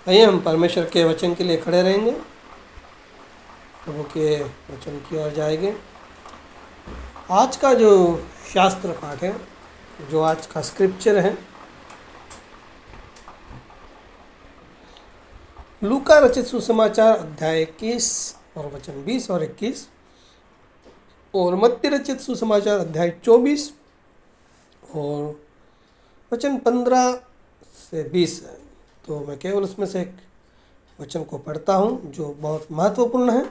आइए हम परमेश्वर के वचन के लिए खड़े रहेंगे, प्रभु के वचन की ओर जाएंगे। आज का जो शास्त्र पाठ है, जो आज का स्क्रिप्चर है, लूका रचित सुसमाचार अध्याय 21 और वचन 20 और 21, और मत्ती रचित सुसमाचार अध्याय 24 और वचन 15 से 20 है। तो मैं केवल उसमें से एक वचन को पढ़ता हूँ जो बहुत महत्वपूर्ण है।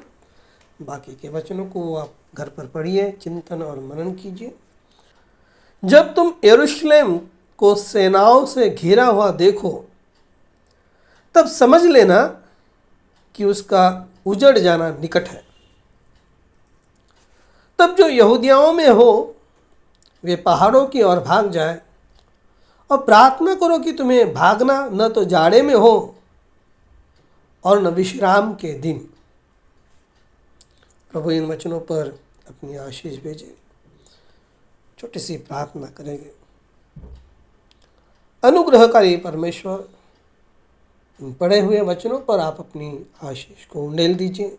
बाकी के वचनों को आप घर पर पढ़िए, चिंतन और मनन कीजिए। जब तुम यरूशलेम को सेनाओं से घिरा हुआ देखो, तब समझ लेना कि उसका उजड़ जाना निकट है। तब जो यहूदियाओं में हो वे पहाड़ों की ओर भाग जाए और प्रार्थना करो कि तुम्हें भागना न तो जाड़े में हो और न विश्राम के दिन। प्रभु इन वचनों पर अपनी आशीष भेजे। छोटी सी प्रार्थना करेंगे। अनुग्रहकारी परमेश्वर, इन पढ़े हुए वचनों पर आप अपनी आशीष को उंडेल दीजिए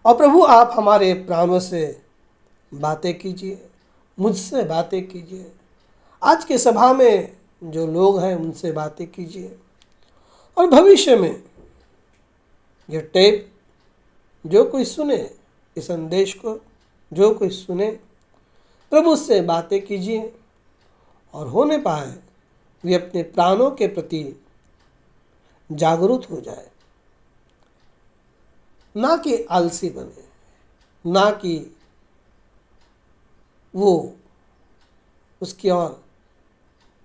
और प्रभु आप हमारे प्राणों से बातें कीजिए, मुझसे बातें कीजिए। आज के सभा में जो लोग हैं उनसे बातें कीजिए और भविष्य में यह टेप जो कोई सुने, इस संदेश को जो कोई सुने, प्रभु से बातें कीजिए और होने पाए वे अपने प्राणों के प्रति जागरूक हो जाए, ना कि आलसी बने, ना कि वो उसकी ओर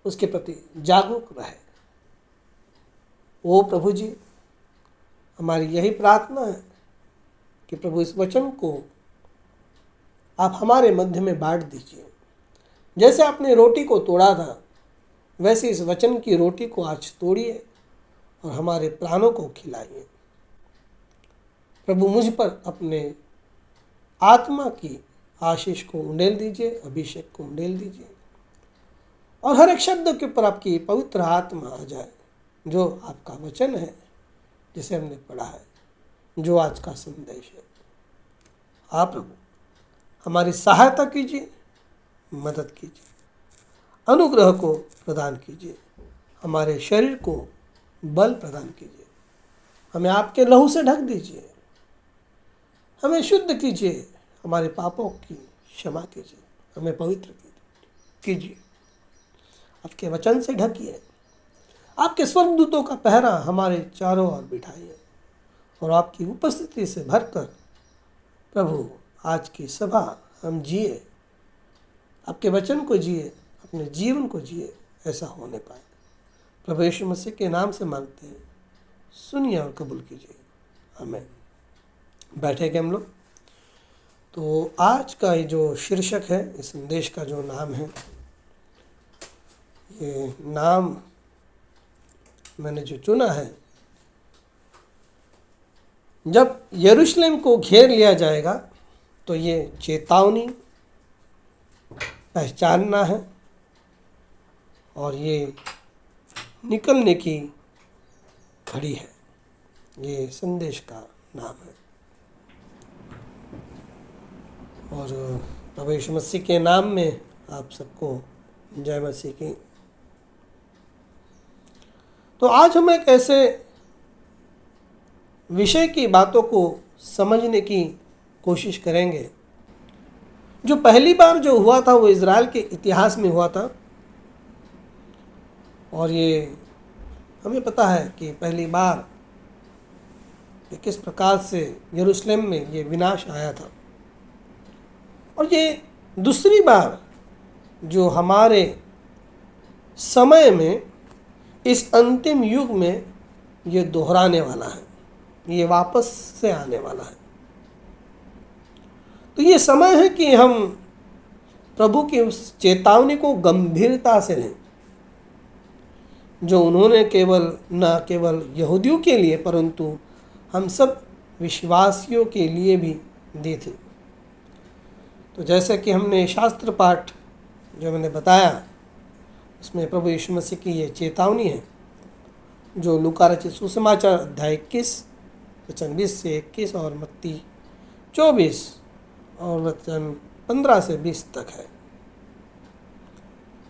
उसके प्रति जागरूक रहे। ओ प्रभु जी, हमारी यही प्रार्थना है कि प्रभु इस वचन को आप हमारे मध्य में बांट दीजिए। जैसे आपने रोटी को तोड़ा था, वैसे इस वचन की रोटी को आज तोड़िए और हमारे प्राणों को खिलाइए। प्रभु मुझ पर अपने आत्मा की आशीष को उंडेल दीजिए, अभिषेक को उंडेल दीजिए और हर एक शब्द के ऊपर आपकी पवित्र आत्मा आ जाए, जो आपका वचन है, जिसे हमने पढ़ा है, जो आज का संदेश है। आप प्रभु हमारी सहायता कीजिए, मदद कीजिए, अनुग्रह को प्रदान कीजिए, हमारे शरीर को बल प्रदान कीजिए, हमें आपके लहू से ढक दीजिए, हमें शुद्ध कीजिए, हमारे पापों की क्षमा कीजिए, हमें पवित्र कीजिए, आपके वचन से ढकिए, आपके स्वर्गदूतों का पहरा हमारे चारों ओर बिठाइए और आपकी उपस्थिति से भरकर प्रभु आज की सभा हम जिए, आपके वचन को जिए, अपने जीवन को जिए, ऐसा होने पाए। प्रभु यीशु मसीह के नाम से मांगते हैं, सुनिए और कबूल कीजिए, आमीन। बैठेंगे हम लोग। तो आज का ये जो शीर्षक है, इस संदेश का जो नाम है, ये नाम मैंने जो चुना है, जब यरूशलेम को घेर लिया जाएगा तो ये चेतावनी पहचानना है और ये निकलने की घड़ी है। ये संदेश का नाम है और प्रभु यीशु मसीह के नाम में आप सबको जय मसीह की। तो आज हम एक ऐसे विषय की बातों को समझने की कोशिश करेंगे जो पहली बार जो हुआ था वो इज़राइल के इतिहास में हुआ था। और ये हमें पता है कि पहली बार किस प्रकार से यरूशलेम में ये विनाश आया था, और ये दूसरी बार जो हमारे समय में इस अंतिम युग में ये दोहराने वाला है, ये वापस से आने वाला है। तो ये समय है कि हम प्रभु की उस चेतावनी को गंभीरता से लें जो उन्होंने न केवल यहूदियों के लिए परंतु हम सब विश्वासियों के लिए भी दी थी। तो जैसे कि हमने शास्त्र पाठ जो मैंने बताया, उसमें प्रभु यीशु मसीह की ये चेतावनी है जो लूका रचित सुसमाचार अध्याय 21 वचन 20 से 21 और मत्ती 24 और वचन 15 से 20 तक है।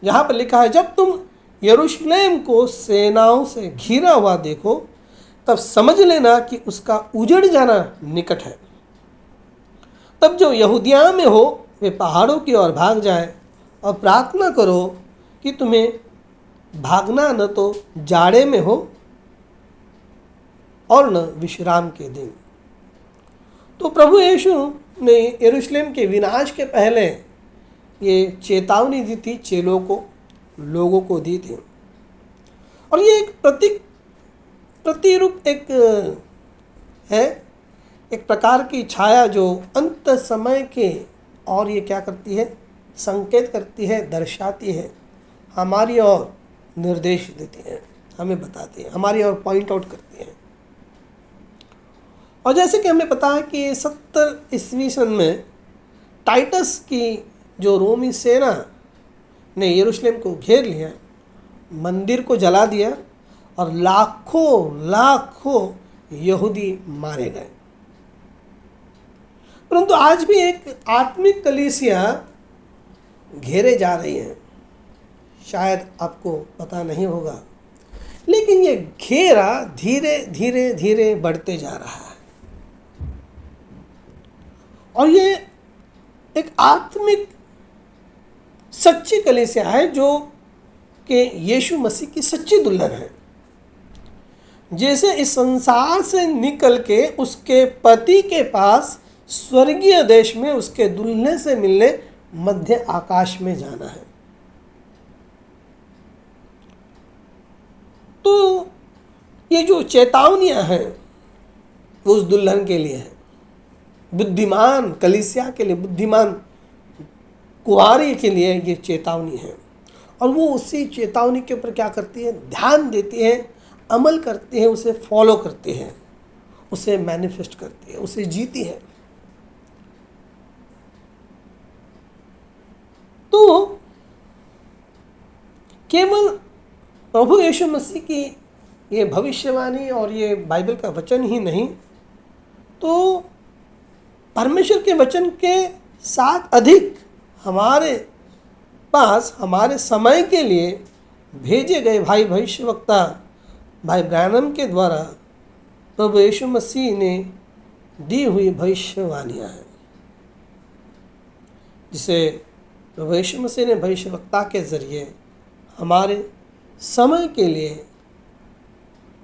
यहाँ पर लिखा है, जब तुम यरूशलेम को सेनाओं से घिरा हुआ देखो तब समझ लेना कि उसका उजड़ जाना निकट है। तब जो यहूदिया में हो वे पहाड़ों की ओर भाग जाए और प्रार्थना करो कि तुम्हें भागना न तो जाड़े में हो और न विश्राम के दिन। तो प्रभु यीशु ने यरूशलेम के विनाश के पहले ये चेतावनी दी थी, चेलों को, लोगों को दी थी। और ये एक प्रतिरूप एक है, एक प्रकार की छाया जो अंत समय के, और ये क्या करती है, संकेत करती है, दर्शाती है, हमारी ओर निर्देश देती है, हमें बताती है, हमारी ओर पॉइंट आउट करती है। और जैसे कि हमें पता है कि 70 ईस्वी सन में टाइटस की जो रोमी सेना ने यरूशलेम को घेर लिया, मंदिर को जला दिया और लाखों यहूदी मारे गए। परंतु आज भी एक आत्मिक कलीसिया घेरे जा रही है। शायद आपको पता नहीं होगा, लेकिन ये घेरा धीरे धीरे धीरे बढ़ते जा रहा है। और ये एक आत्मिक सच्ची कलीसिया है जो कि यीशु मसीह की सच्ची दुल्हन है। जैसे इस संसार से निकल के उसके पति के पास स्वर्गीय देश में उसके दुल्हन से मिलने मध्य आकाश में जाना है। तो ये जो चेतावनियां हैं वो उस दुल्हन के लिए है, बुद्धिमान कलीसिया के लिए, बुद्धिमान कुंवारी के लिए ये चेतावनी है। और वो उसी चेतावनी के ऊपर क्या करती है, ध्यान देती है, अमल करती है, उसे फॉलो करती है, उसे मैनिफेस्ट करती है, उसे जीती है। तो केवल प्रभु यीशु मसीह की ये भविष्यवाणी और ये बाइबल का वचन ही नहीं, तो परमेश्वर के वचन के साथ अधिक हमारे पास हमारे समय के लिए भेजे गए भाई भविष्यवक्ता भाई ब्रैनम के द्वारा प्रभु यीशु मसीह ने दी हुई भविष्यवाणियाँ हैं, जिसे प्रभु यीशु मसीह ने भविष्यवक्ता के ज़रिए हमारे समय के लिए,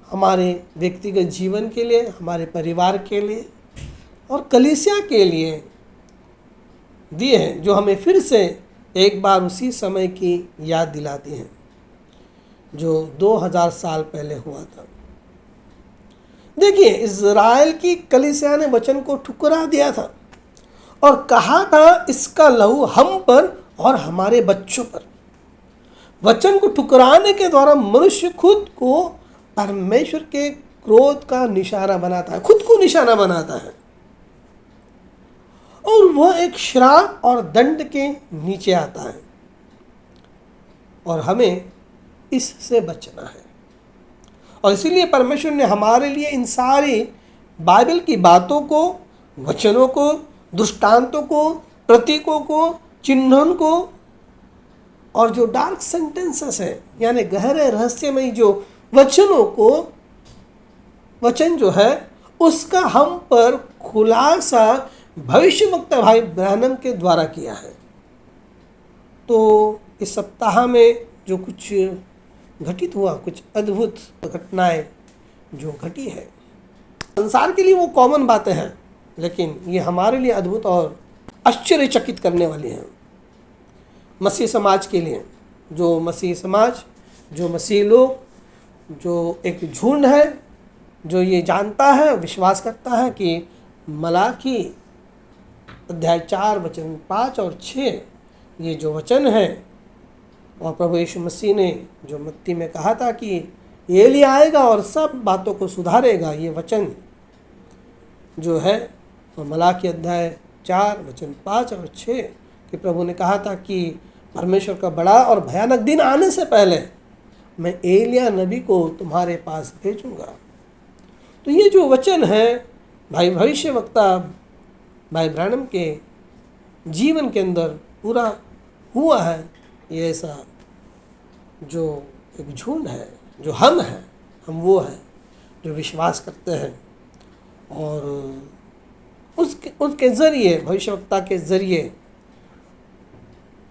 हमारे व्यक्तिगत जीवन के लिए, हमारे परिवार के लिए और कलीसिया के लिए दिए हैं, जो हमें फिर से एक बार उसी समय की याद दिलाती हैं जो 2000 साल पहले हुआ था। देखिए, इज़राइल की कलीसिया ने वचन को ठुकरा दिया था और कहा था इसका लहू हम पर और हमारे बच्चों पर। वचन को ठुकराने के द्वारा मनुष्य खुद को परमेश्वर के क्रोध का निशाना बनाता है, खुद को निशाना बनाता है, और वह एक श्राप और दंड के नीचे आता है। और हमें इससे बचना है। और इसीलिए परमेश्वर ने हमारे लिए इन सारी बाइबल की बातों को, वचनों को, दृष्टांतों को, प्रतीकों को, चिन्हों को और जो डार्क सेंटेंसेस है, यानी गहरे रहस्यमयी जो वचनों को, वचन जो है उसका हम पर खुलासा भविष्यवक्ता भाई ब्रैनम के द्वारा किया है। तो इस सप्ताह में जो कुछ घटित हुआ, कुछ अद्भुत घटनाएं जो घटी है, संसार के लिए वो कॉमन बातें हैं, लेकिन ये हमारे लिए अद्भुत और आश्चर्यचकित करने वाली हैं। मसीह समाज के लिए, जो मसीह समाज, जो मसीह लोग, जो एक झुंड है जो ये जानता है, विश्वास करता है कि मलाकी अध्याय 4 वचन 5 और 6 ये जो वचन है, और प्रभु यीशु मसीह ने जो मत्ती में कहा था कि एलिया आएगा और सब बातों को सुधारेगा, ये वचन जो है, और मलाकी अध्याय 4 वचन 5 और 6 कि प्रभु ने कहा था कि परमेश्वर का बड़ा और भयानक दिन आने से पहले मैं एलिया नबी को तुम्हारे पास भेजूंगा। तो ये जो वचन है भाई भविष्यवक्ता भाई ब्रानम के जीवन के अंदर पूरा हुआ है, ये ऐसा जो एक झुंड है, जो हम हैं, हम वो हैं जो विश्वास करते हैं और उसके ज़रिए, भविष्यवक्ता के ज़रिए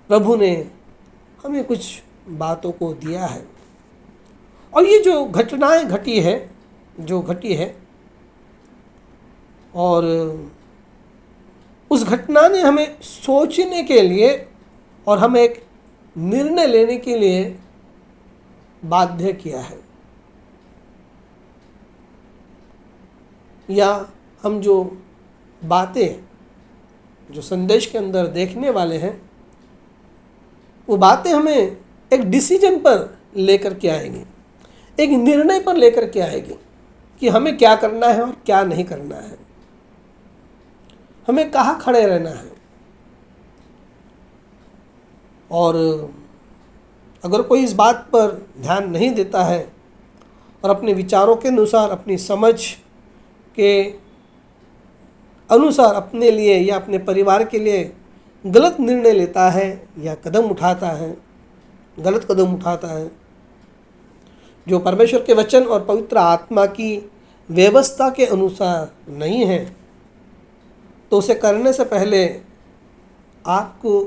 प्रभु ने हमें कुछ बातों को दिया है। और ये जो घटनाएं घटी है और उस घटना ने हमें सोचने के लिए और हमें एक निर्णय लेने के लिए बाध्य किया है, या हम जो बातें जो संदेश के अंदर देखने वाले हैं, वो बातें हमें एक डिसीजन पर लेकर के आएंगी, एक निर्णय पर लेकर के आएगी कि हमें क्या करना है और क्या नहीं करना है, हमें कहाँ खड़े रहना है। और अगर कोई इस बात पर ध्यान नहीं देता है और अपने विचारों के अनुसार, अपनी समझ के अनुसार अपने लिए या अपने परिवार के लिए गलत निर्णय लेता है या कदम उठाता है, गलत कदम उठाता है, जो परमेश्वर के वचन और पवित्र आत्मा की व्यवस्था के अनुसार नहीं है, तो उसे करने से पहले आपको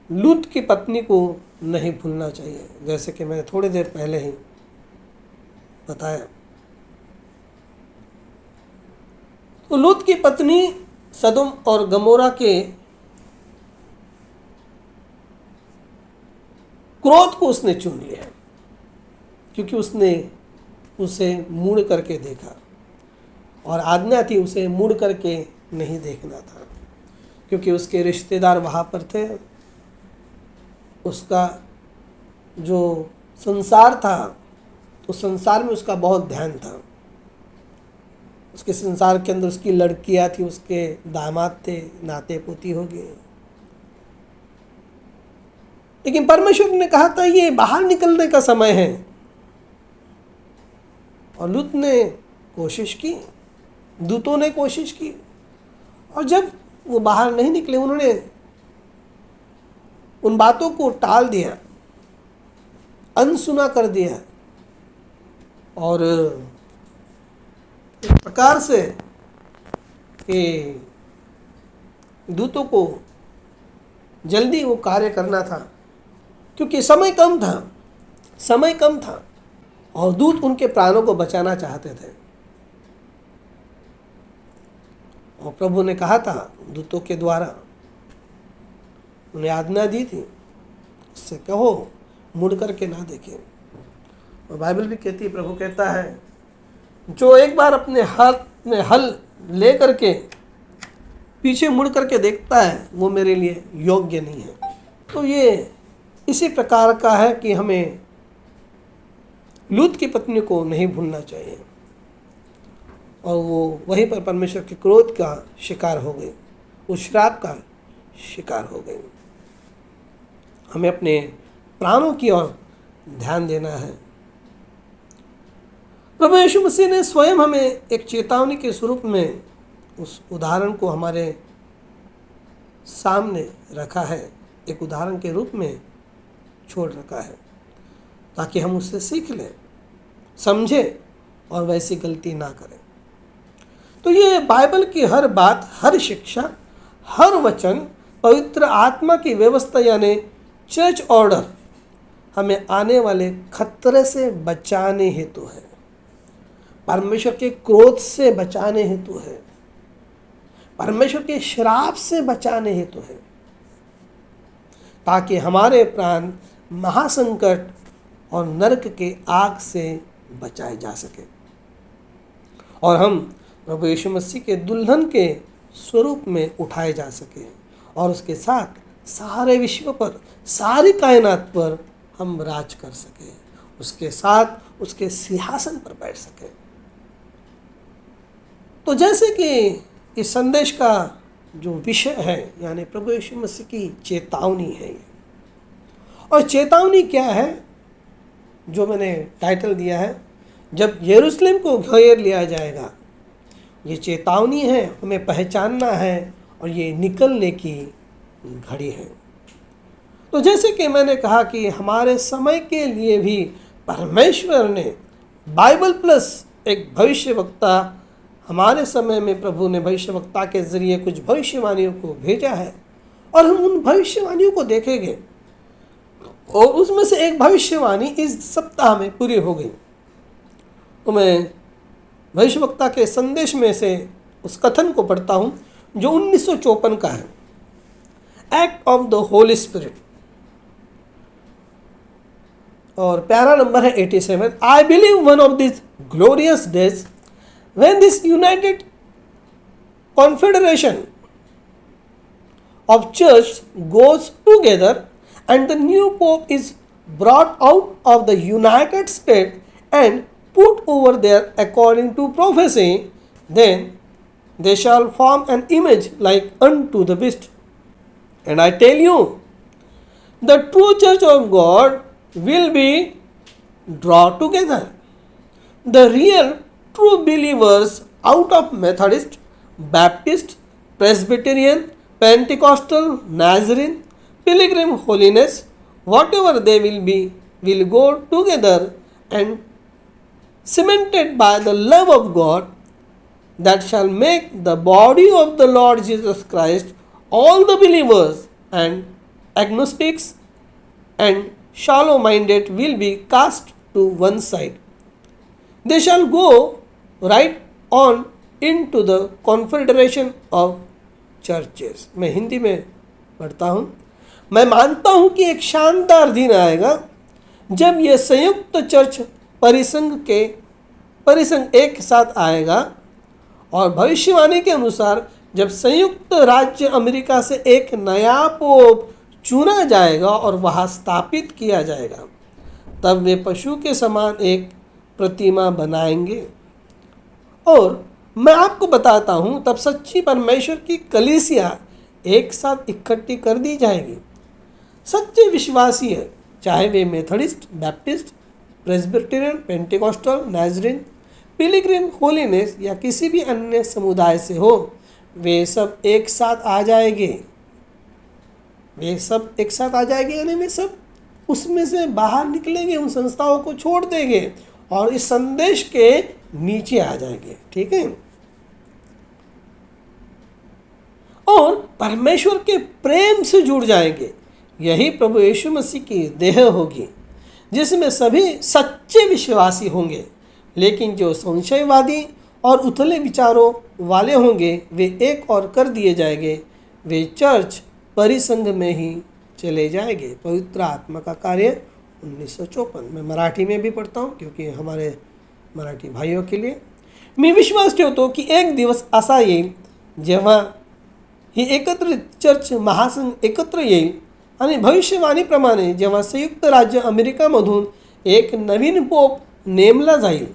लूत की पत्नी को नहीं भूलना चाहिए, जैसे कि मैंने थोड़ी देर पहले ही बताया। तो लूत की पत्नी सदोम और गमोरा के क्रोध को उसने चुन लिया, क्योंकि उसने उसे मुड़ करके देखा और आज्ञा थी उसे मुड़ करके नहीं देखना था, क्योंकि उसके रिश्तेदार वहाँ पर थे। उसका जो संसार था, उस संसार में उसका बहुत ध्यान था। उसके संसार के अंदर उसकी लड़कियाँ थी, उसके दामाद थे, नाते पोती हो गए। लेकिन परमेश्वर ने कहा था ये बाहर निकलने का समय है, और लूत ने कोशिश की, दूतों ने कोशिश की, और जब वो बाहर नहीं निकले, उन्होंने उन बातों को टाल दिया, अनसुना कर दिया, और एक प्रकार से दूतों को जल्दी वो कार्य करना था, क्योंकि समय कम था और दूत उनके प्राणों को बचाना चाहते थे। और प्रभु ने कहा था दूतों के द्वारा, उन्हें आज्ञा दी थी, उससे कहो मुड़ करके ना देखें। और बाइबल भी कहती है, प्रभु कहता है, जो एक बार अपने हाथ में हल ले करके पीछे मुड़ करके देखता है, वो मेरे लिए योग्य नहीं है। तो ये इसी प्रकार का है कि हमें लूत की पत्नी को नहीं भूलना चाहिए, और वो वहीं पर परमेश्वर के क्रोध का शिकार हो गई, उस श्राप का शिकार हो गई। हमें अपने प्राणों की ओर ध्यान देना है। प्रभु यीशु मसीह ने स्वयं हमें एक चेतावनी के स्वरूप में उस उदाहरण को हमारे सामने रखा है, एक उदाहरण के रूप में छोड़ रखा है, ताकि हम उससे सीख लें, समझें और वैसी गलती ना करें। तो ये बाइबल की हर बात, हर शिक्षा, हर वचन पवित्र आत्मा की व्यवस्था यानी चर्च ऑर्डर हमें आने वाले खतरे से बचाने हेतु है, परमेश्वर के क्रोध से बचाने हेतु है, परमेश्वर के श्राप से बचाने हेतु है, ताकि हमारे प्राण महासंकट और नरक के आग से बचाए जा सके और हम प्रभु यीशु मसीह के दुल्हन के स्वरूप में उठाए जा सके, और उसके साथ सारे विश्व पर, सारी कायनात पर हम राज कर सके, उसके साथ उसके सिंहासन पर बैठ सके। तो जैसे कि इस संदेश का जो विषय है, यानी प्रभु यीशु मसीह की चेतावनी है ये, और चेतावनी क्या है जो मैंने टाइटल दिया है, जब यरूशलेम को घेर लिया जाएगा, ये चेतावनी है, हमें पहचानना है और ये निकलने की घड़ी है। तो जैसे कि मैंने कहा कि हमारे समय के लिए भी परमेश्वर ने बाइबल प्लस एक भविष्यवक्ता, हमारे समय में प्रभु ने भविष्यवक्ता के ज़रिए कुछ भविष्यवाणियों को भेजा है और हम उन भविष्यवाणियों को देखेंगे। और उसमें से एक भविष्यवाणी इस सप्ताह में पूरी हो गई। तो मैं भविष्यवक्ता के संदेश में से उस कथन को पढ़ता हूँ जो 1954 का है, act of the Holi spirit, और प्यारा नंबर है 87। I believe one of this glorious days when this united confederation of church goes together and the new pope is brought out of the United States and put over there according to prophecy, then they shall form an image like unto the beast. And I tell you, the true church of God will be drawn together. The real true believers out of Methodist, Baptist, Presbyterian, Pentecostal, Nazarene, Pilgrim Holiness, whatever they will be, will go together and cemented by the love of God, that shall make the body of the Lord Jesus Christ. All the believers and agnostics and shallow minded will be cast to one side. They shall go right on into the confederation of churches. मैं हिंदी में पढ़ता हूँ। मैं मानता हूँ कि एक शानदार दिन आएगा जब ये संयुक्त चर्च परिसंघ एक साथ आएगा, और भविष्यवाणी के अनुसार जब संयुक्त राज्य अमेरिका से एक नया पोप चुना जाएगा और वहाँ स्थापित किया जाएगा, तब वे पशु के समान एक प्रतिमा बनाएंगे। और मैं आपको बताता हूँ, तब सच्ची परमेश्वर की कलीसिया एक साथ इकट्ठी कर दी जाएगी। सच्चे विश्वासी है, चाहे वे मेथोडिस्ट, बैप्टिस्ट, प्रेस्बिटेरियन, पेंटिकॉस्टल, नाज़रीन, पिलग्रिम होलीनेस या किसी भी अन्य समुदाय से हो, वे सब एक साथ आ जाएंगे। यानी वे सब उसमें से बाहर निकलेंगे, उन संस्थाओं को छोड़ देंगे और इस संदेश के नीचे आ जाएंगे। ठीक है, और परमेश्वर के प्रेम से जुड़ जाएंगे। यही प्रभु यीशु मसीह की देह होगी, जिसमें सभी सच्चे विश्वासी होंगे। लेकिन जो संशयवादी और उथले विचारों वाले होंगे, वे एक और कर दिए जाएंगे। वे चर्च परिसंघ में ही चले जाएंगे। पवित्र आत्मा का कार्य 1954। मैं मराठी में भी पढ़ता हूँ क्योंकि हमारे मराठी भाइयों के लिए। मी विश्वास ठेवतो की एक दिवस असा येईल जेव्हा ही एकत्रित चर्च महासंघ एकत्र येईल आणि भविष्यवाणीप्रमाणे जेव्हा संयुक्त राज्य अमेरिकामधून एक नवीन पोप नेमला जाईल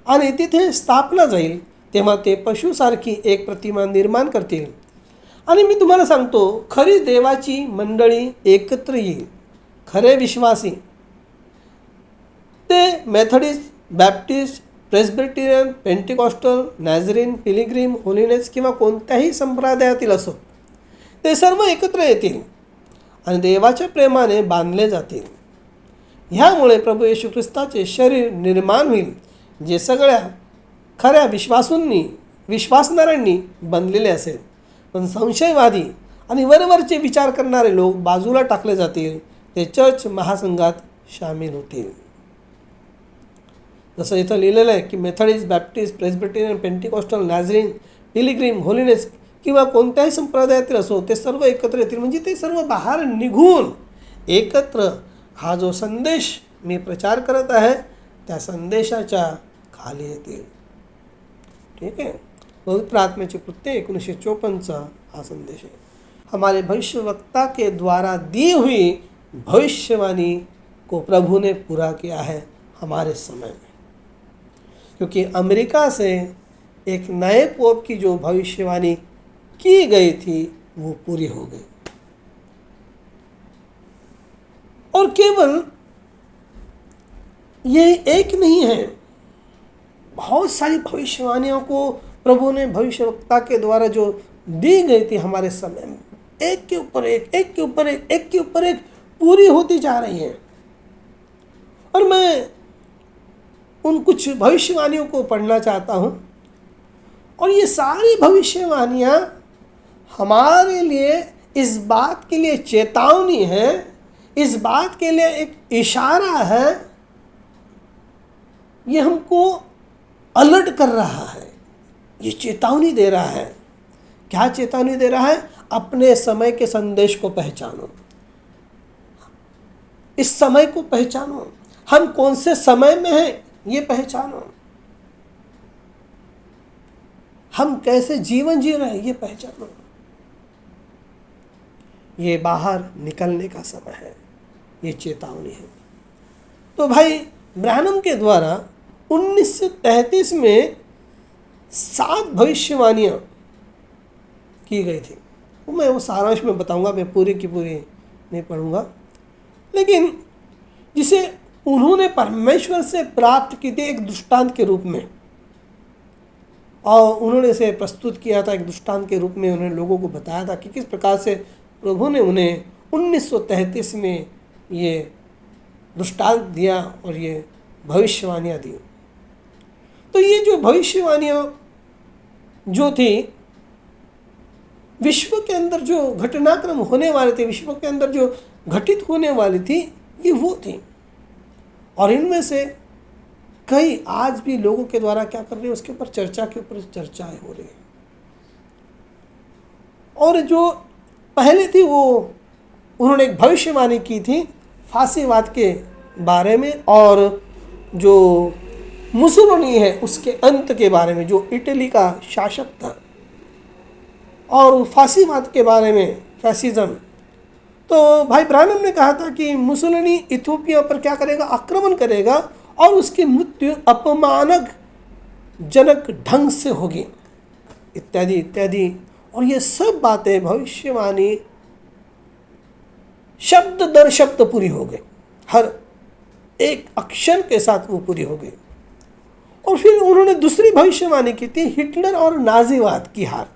आणि तिथे स्थापना जाईल, तेव्हा ते पशुसारखी एक प्रतिमा निर्माण करतील। आणि मी तुम्हाला सांगतो, खरी देवाची मंडळी एकत्र येईल। खरे विश्वासी ते Methodist, Baptist, Presbyterian, Pentecostal, Nazarene, Pilgrim, Holiness किंवा कोणत्याही संप्रदायातील असो, ते सर्व एकत्र येतील आणि देवाच्या प्रेमाने बांधले जातील। ह्यामुळे प्रभू येशू ख्रिस्ताचे शरीर निर्माण होईल, जे सगळ्या खऱ्या विश्वासणाऱ्यांनी बनलेले असेल। पण संशयवादी आणि वरवरचे विचार करणारे लोक बाजूला टाकले जातील, ते चर्च महासंघात सामील होतील। जसं इथं लिहिलेलं आहे की Methodist, Baptist, Presbyterian, Pentecostal, Nazarene, Pilgrim, Holiness किंवा कोणत्याही संप्रदायातील असो, ते सर्व एकत्र येतील। म्हणजे ते सर्व बाहेर निघून एकत्र हा जो संदेश मी प्रचार करत आहे त्या संदेशाच्या खाली येतील। ठीक है, पवित्र आत्म्याचे कृत्य 1954 हा संदेश है। हमारे भविष्यवक्ता के द्वारा दी हुई भविष्यवाणी को प्रभु ने पूरा किया है हमारे समय में, क्योंकि अमेरिका से एक नए पोप की जो भविष्यवाणी की गई थी वो पूरी हो गई। और केवल ये एक नहीं है, बहुत सारी भविष्यवाणियों को प्रभु ने भविष्यवक्ता के द्वारा जो दी गई थी हमारे समय में, एक के ऊपर एक, एक के ऊपर एक, एक के ऊपर एक पूरी होती जा रही हैं। और मैं उन कुछ भविष्यवाणियों को पढ़ना चाहता हूँ, और ये सारी भविष्यवाणियाँ हमारे लिए इस बात के लिए चेतावनी है, इस बात के लिए एक इशारा है, ये हमको अलर्ट कर रहा है, ये चेतावनी दे रहा है। क्या चेतावनी दे रहा है? अपने समय के संदेश को पहचानो, इस समय को पहचानो, हम कौन से समय में हैं ये पहचानो, हम कैसे जीवन जी रहे हैं ये पहचानो। ये बाहर निकलने का समय है, ये चेतावनी है। तो भाई ब्रैनम के द्वारा 1933 में 7 भविष्यवाणियाँ की गई थी। मैं वो सारांश में बताऊंगा, मैं पूरी की पूरी नहीं पढ़ूंगा, लेकिन जिसे उन्होंने परमेश्वर से प्राप्त की थी एक दृष्टांत के रूप में, और उन्होंने इसे प्रस्तुत किया था एक दृष्टांत के रूप में। उन्होंने लोगों को बताया था कि किस प्रकार से प्रभु ने उन्हें 1933 में ये दृष्टांत दिया और ये भविष्यवाणियाँ दी। तो ये जो भविष्यवाणियाँ जो थी, विश्व के अंदर जो घटनाक्रम होने वाले थे, विश्व के अंदर जो घटित होने वाली थी, ये वो थी। और इनमें से कई आज भी लोगों के द्वारा क्या कर रहे हैं, उसके ऊपर चर्चा के ऊपर चर्चाएं हो रही हैं। और जो पहले थी वो उन्होंने एक भविष्यवाणी की थी फांसीवाद के बारे में, और जो मुसोलिनी है उसके अंत के बारे में, जो इटली का शासक था, और फांसीवाद के बारे में, फैसिज्म। तो भाई ब्रैनम ने कहा था कि मुसोलिनी इथियोपिया पर क्या करेगा, आक्रमण करेगा, और उसकी मृत्यु अपमानक जनक ढंग से होगी, इत्यादि इत्यादि। और ये सब बातें भविष्यवाणी शब्द दर शब्द पूरी हो गई, हर एक अक्षर के साथ वो पूरी हो गई। और फिर उन्होंने दूसरी भविष्यवाणी की थी हिटलर और नाजीवाद की हार।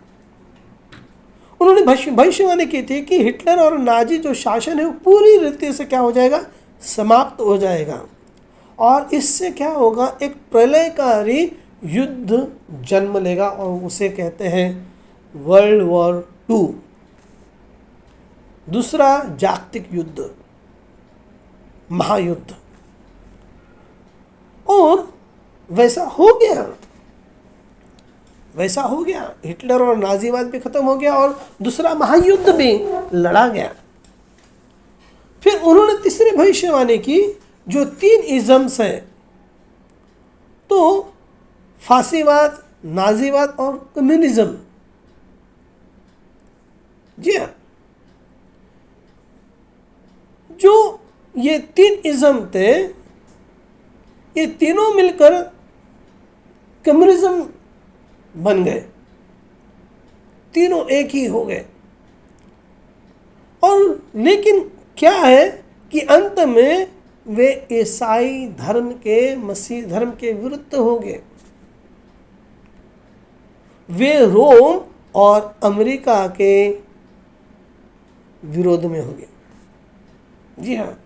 उन्होंने भविष्यवाणी की थी कि हिटलर और नाजी जो शासन है वो पूरी रीति से क्या हो जाएगा, समाप्त हो जाएगा, और इससे क्या होगा, एक प्रलयकारी युद्ध जन्म लेगा, और उसे कहते हैं वर्ल्ड वॉर 2, दूसरा जागतिक युद्ध, महायुद्ध। और वैसा हो गया, वैसा हो गया। हिटलर और नाजीवाद भी खत्म हो गया और दूसरा महायुद्ध भी लड़ा गया। फिर उन्होंने तीसरी भविष्यवाणी की जो 3 इज़म्स है, तो फांसीवाद, नाजीवाद और कम्युनिज्म। जी हाँ, जो ये 3 इज़म थे, ये तीनों मिलकर कम्युनिज्म बन गए, तीनों एक ही हो गए। और लेकिन क्या है कि अंत में वे ईसाई धर्म के, मसीह धर्म के विरुद्ध हो गए। वे रोम और अमेरिका के विरोध में हो गए। जी हाँ,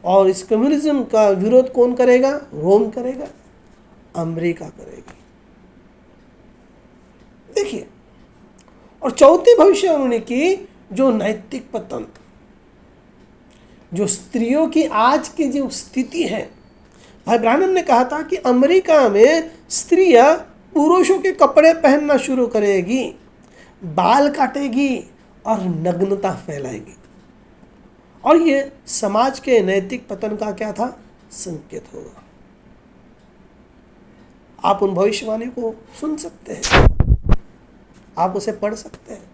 और इस कम्युनिज्म का विरोध कौन करेगा? रोम करेगा, अमेरिका करेगी। देखिए, और चौथी भविष्यवाणी की जो नैतिक पतन, जो स्त्रियों की आज की जो स्थिति है, भाई ब्रैनम ने कहा था कि अमेरिका में स्त्रियां पुरुषों के कपड़े पहनना शुरू करेगी, बाल काटेगी और नग्नता फैलाएगी, और ये समाज के नैतिक पतन का क्या था? संकेत होगा। आप उन भविष्यवाणी को सुन सकते हैं, आप उसे पढ़ सकते हैं।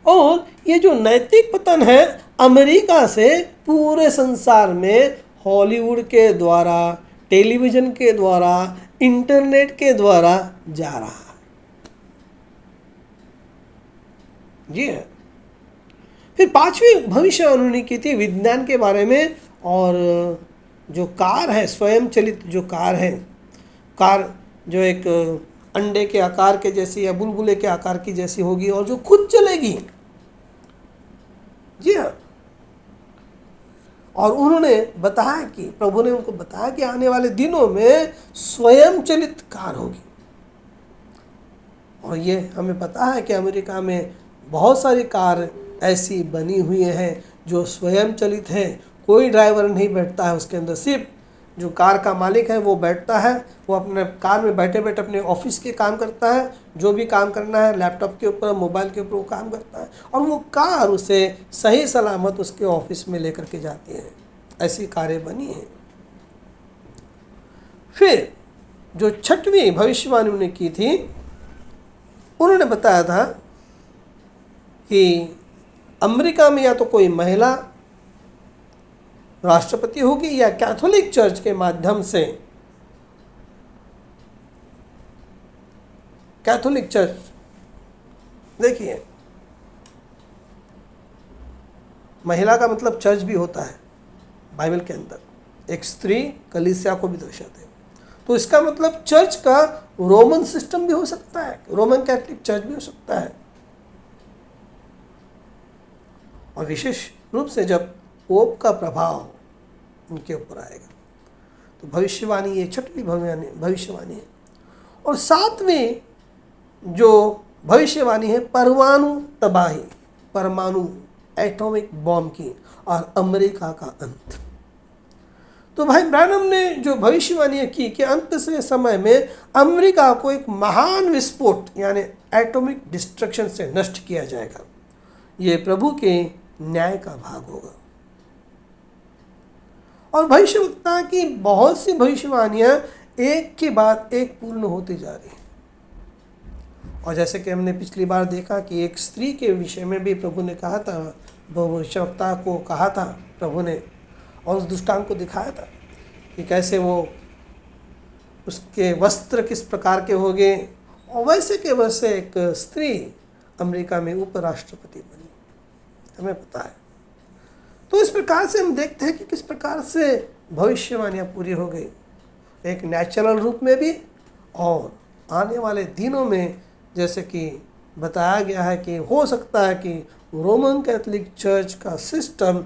और ये जो नैतिक पतन है अमेरिका से पूरे संसार में हॉलीवुड के द्वारा, टेलीविज़न के द्वारा, इंटरनेट के द्वारा जा रहा है। जी है। फिर 5वीं भविष्यवाणी की थी विज्ञान के बारे में और जो कार है, स्वयं चलित जो कार है, कार जो एक अंडे के आकार के जैसी या बुलबुले के आकार की जैसी होगी और जो खुद चलेगी। जी हाँ। और उन्होंने बताया कि प्रभु ने उनको बताया कि आने वाले दिनों में स्वयं चलित कार होगी। और ये हमें पता है कि अमेरिका में बहुत सारी कार ऐसी बनी हुई हैं जो स्वयं चलित है, कोई ड्राइवर नहीं बैठता है उसके अंदर, सिर्फ जो कार का मालिक है वो बैठता है, वो अपने कार में बैठे बैठे अपने ऑफिस के काम करता है, जो भी काम करना है लैपटॉप के ऊपर, मोबाइल के ऊपर वो काम करता है, और वो कार उसे सही सलामत उसके ऑफिस में लेकर के जाती है। ऐसी कारें बनी हैं। फिर जो छठवीं भविष्यवाणी उन्होंने की थी, उन्होंने बताया था कि अमेरिका में या तो कोई महिला राष्ट्रपति होगी या कैथोलिक चर्च के माध्यम से, कैथोलिक चर्च, देखिए महिला का मतलब चर्च भी होता है बाइबल के अंदर, एक स्त्री कलीसिया को भी दर्शाते हैं। तो इसका मतलब चर्च का रोमन सिस्टम भी हो सकता है, रोमन कैथोलिक चर्च भी हो सकता है। और विशेष रूप से जब पोप का प्रभाव उनके ऊपर आएगा, तो भविष्यवाणी, ये छठवीं भविष्यवाणी है। और सातवीं जो भविष्यवाणी है परमाणु तबाही, परमाणु एटॉमिक बॉम्ब की और अमेरिका का अंत। तो भाई ब्रैनम ने जो भविष्यवाणी की कि अंत से समय में अमेरिका को एक महान विस्फोट यानी एटॉमिक डिस्ट्रक्शन से नष्ट किया जाएगा। ये प्रभु के न्याय का भाग होगा। और भविष्यवक्ता की बहुत सी भविष्यवाणियां एक के बाद एक पूर्ण होती जा रही हैं। और जैसे कि हमने पिछली बार देखा कि एक स्त्री के विषय में भी प्रभु ने कहा था, भविष्यवक्ता को कहा था प्रभु ने, और उस दुष्टांत को दिखाया था कि कैसे वो उसके वस्त्र किस प्रकार के होंगे, और वैसे के वैसे एक स्त्री अमेरिका में उपराष्ट्रपति बनी, हमें पता है। तो इस प्रकार से हम देखते हैं कि किस प्रकार से भविष्यवाणियाँ पूरी हो गई, एक नेचुरल रूप में भी, और आने वाले दिनों में जैसे कि बताया गया है कि हो सकता है कि रोमन कैथोलिक चर्च का सिस्टम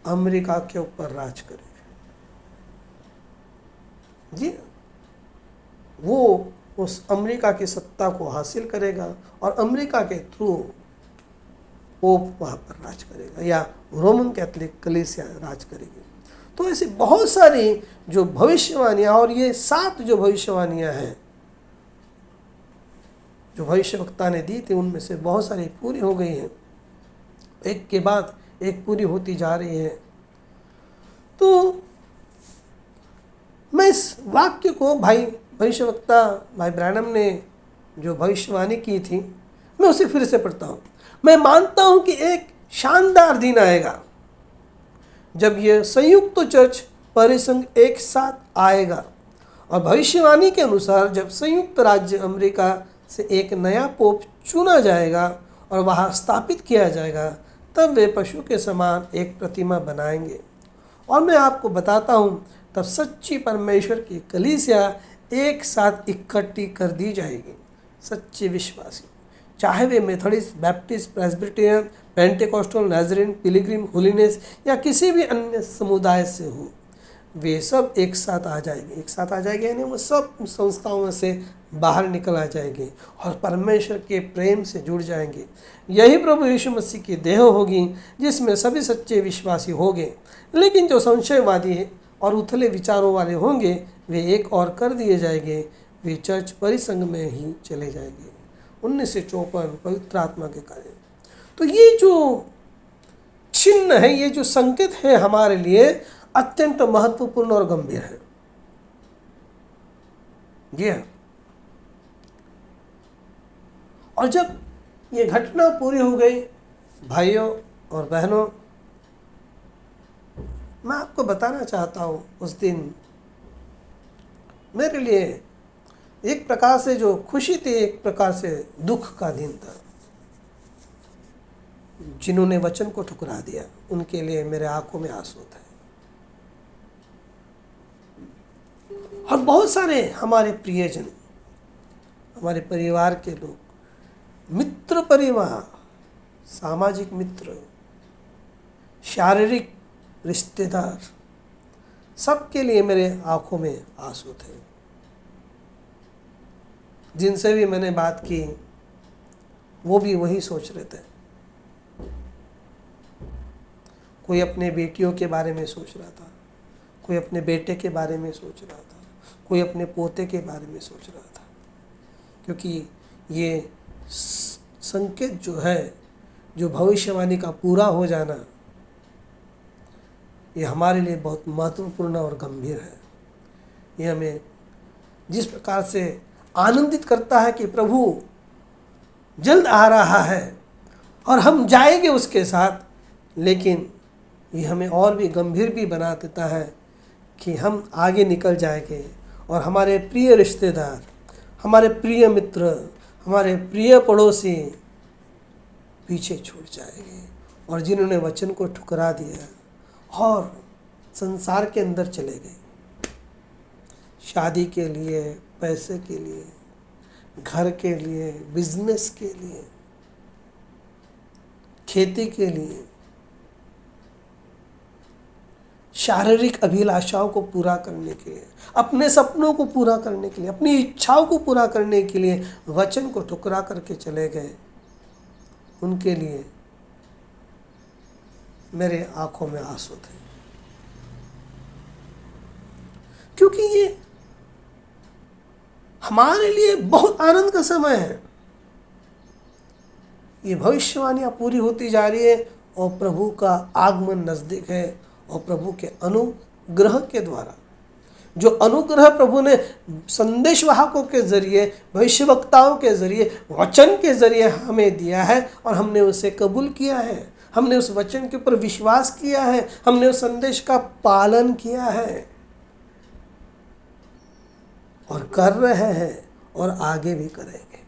अमेरिका के ऊपर राज करे। जी, वो उस अमेरिका की सत्ता को हासिल करेगा और अमेरिका के थ्रू पोप वहाँ पर राज करेगा या रोमन कैथोलिक कलीसिया राज करेगी। तो ऐसी बहुत सारी जो भविष्यवाणियाँ, और ये 7 जो भविष्यवाणियाँ हैं जो भविष्यवक्ता ने दी थी, उनमें से बहुत सारी पूरी हो गई हैं, एक के बाद एक पूरी होती जा रही है। तो मैं इस वाक्य को भविष्यवक्ता भाई ब्रैनम ने जो भविष्यवाणी की थी, मैं उसे फिर से पढ़ता हूँ। मैं मानता हूँ कि एक शानदार दिन आएगा जब यह संयुक्त चर्च परिसंघ एक साथ आएगा, और भविष्यवाणी के अनुसार जब संयुक्त राज्य अमेरिका से एक नया पोप चुना जाएगा और वहाँ स्थापित किया जाएगा, तब वे पशु के समान एक प्रतिमा बनाएंगे। और मैं आपको बताता हूँ, तब सच्ची परमेश्वर की कलीसिया एक साथ इकट्ठी कर दी जाएगी। सच्चे विश्वासी, चाहे वे मेथोडिस्ट, बैप्टिस्ट, प्रेस्बिटेरियन, पेंटेकोस्टल, नाज़रीन, पिलग्रिम, होलिनेस या किसी भी अन्य समुदाय से हो, वे सब एक साथ आ जाएंगे। एक साथ आ जाएंगे यानी वो सब संस्थाओं से बाहर निकल आ जाएंगे और परमेश्वर के प्रेम से जुड़ जाएंगे। यही प्रभु यीशु मसीह की देह होगी, जिसमें सभी सच्चे विश्वासी होंगे। लेकिन जो संशयवादी और उथले विचारों वाले होंगे, वे एक और कर दिए जाएंगे, वे चर्च परिसंघ में ही चले जाएंगे। 1954 पवित्र आत्मा के कार्य। तो ये जो चिन्ह है, ये जो संकेत है, हमारे लिए अत्यंत महत्वपूर्ण और गंभीर है। जी हाँ। और जब ये घटना पूरी हो गई, भाइयों और बहनों, मैं आपको बताना चाहता हूँ, उस दिन मेरे लिए एक प्रकार से जो खुशी थी, एक प्रकार से दुख का दिन था। जिन्होंने वचन को ठुकरा दिया, उनके लिए मेरे आंखों में आंसू था। और बहुत सारे हमारे प्रियजन, हमारे परिवार के लोग, मित्र परिवार, सामाजिक मित्र, शारीरिक रिश्तेदार, सबके लिए मेरे आंखों में आंसू थे। जिनसे भी मैंने बात की वो भी वही सोच रहे थे। कोई अपने बेटियों के बारे में सोच रहा था, कोई अपने बेटे के बारे में सोच रहा था, कोई अपने पोते के बारे में सोच रहा था। क्योंकि ये संकेत जो है, जो भविष्यवाणी का पूरा हो जाना, ये हमारे लिए बहुत महत्वपूर्ण और गंभीर है। ये हमें जिस प्रकार से आनंदित करता है कि प्रभु जल्द आ रहा है और हम जाएंगे उसके साथ, लेकिन ये हमें और भी गंभीर भी बना देता है कि हम आगे निकल जाएंगे और हमारे प्रिय रिश्तेदार, हमारे प्रिय मित्र, हमारे प्रिय पड़ोसी पीछे छूट जाएंगे, और जिन्होंने वचन को ठुकरा दिया और संसार के अंदर चले गए, शादी के लिए, पैसे के लिए, घर के लिए, बिजनेस के लिए, खेती के लिए, शारीरिक अभिलाषाओं को पूरा करने के लिए, अपने सपनों को पूरा करने के लिए, अपनी इच्छाओं को पूरा करने के लिए वचन को ठुकरा करके चले गए, उनके लिए मेरे आंखों में आंसू थे। क्योंकि ये हमारे लिए बहुत आनंद का समय है। ये भविष्यवाणियां पूरी होती जा रही है और प्रभु का आगमन नजदीक है, और प्रभु के अनुग्रह के द्वारा, जो अनुग्रह प्रभु ने संदेशवाहकों के जरिए, भविष्यवक्ताओं के जरिए, वचन के जरिए हमें दिया है, और हमने उसे कबूल किया है, हमने उस वचन के ऊपर विश्वास किया है, हमने उस संदेश का पालन किया है और कर रहे हैं और आगे भी करेंगे।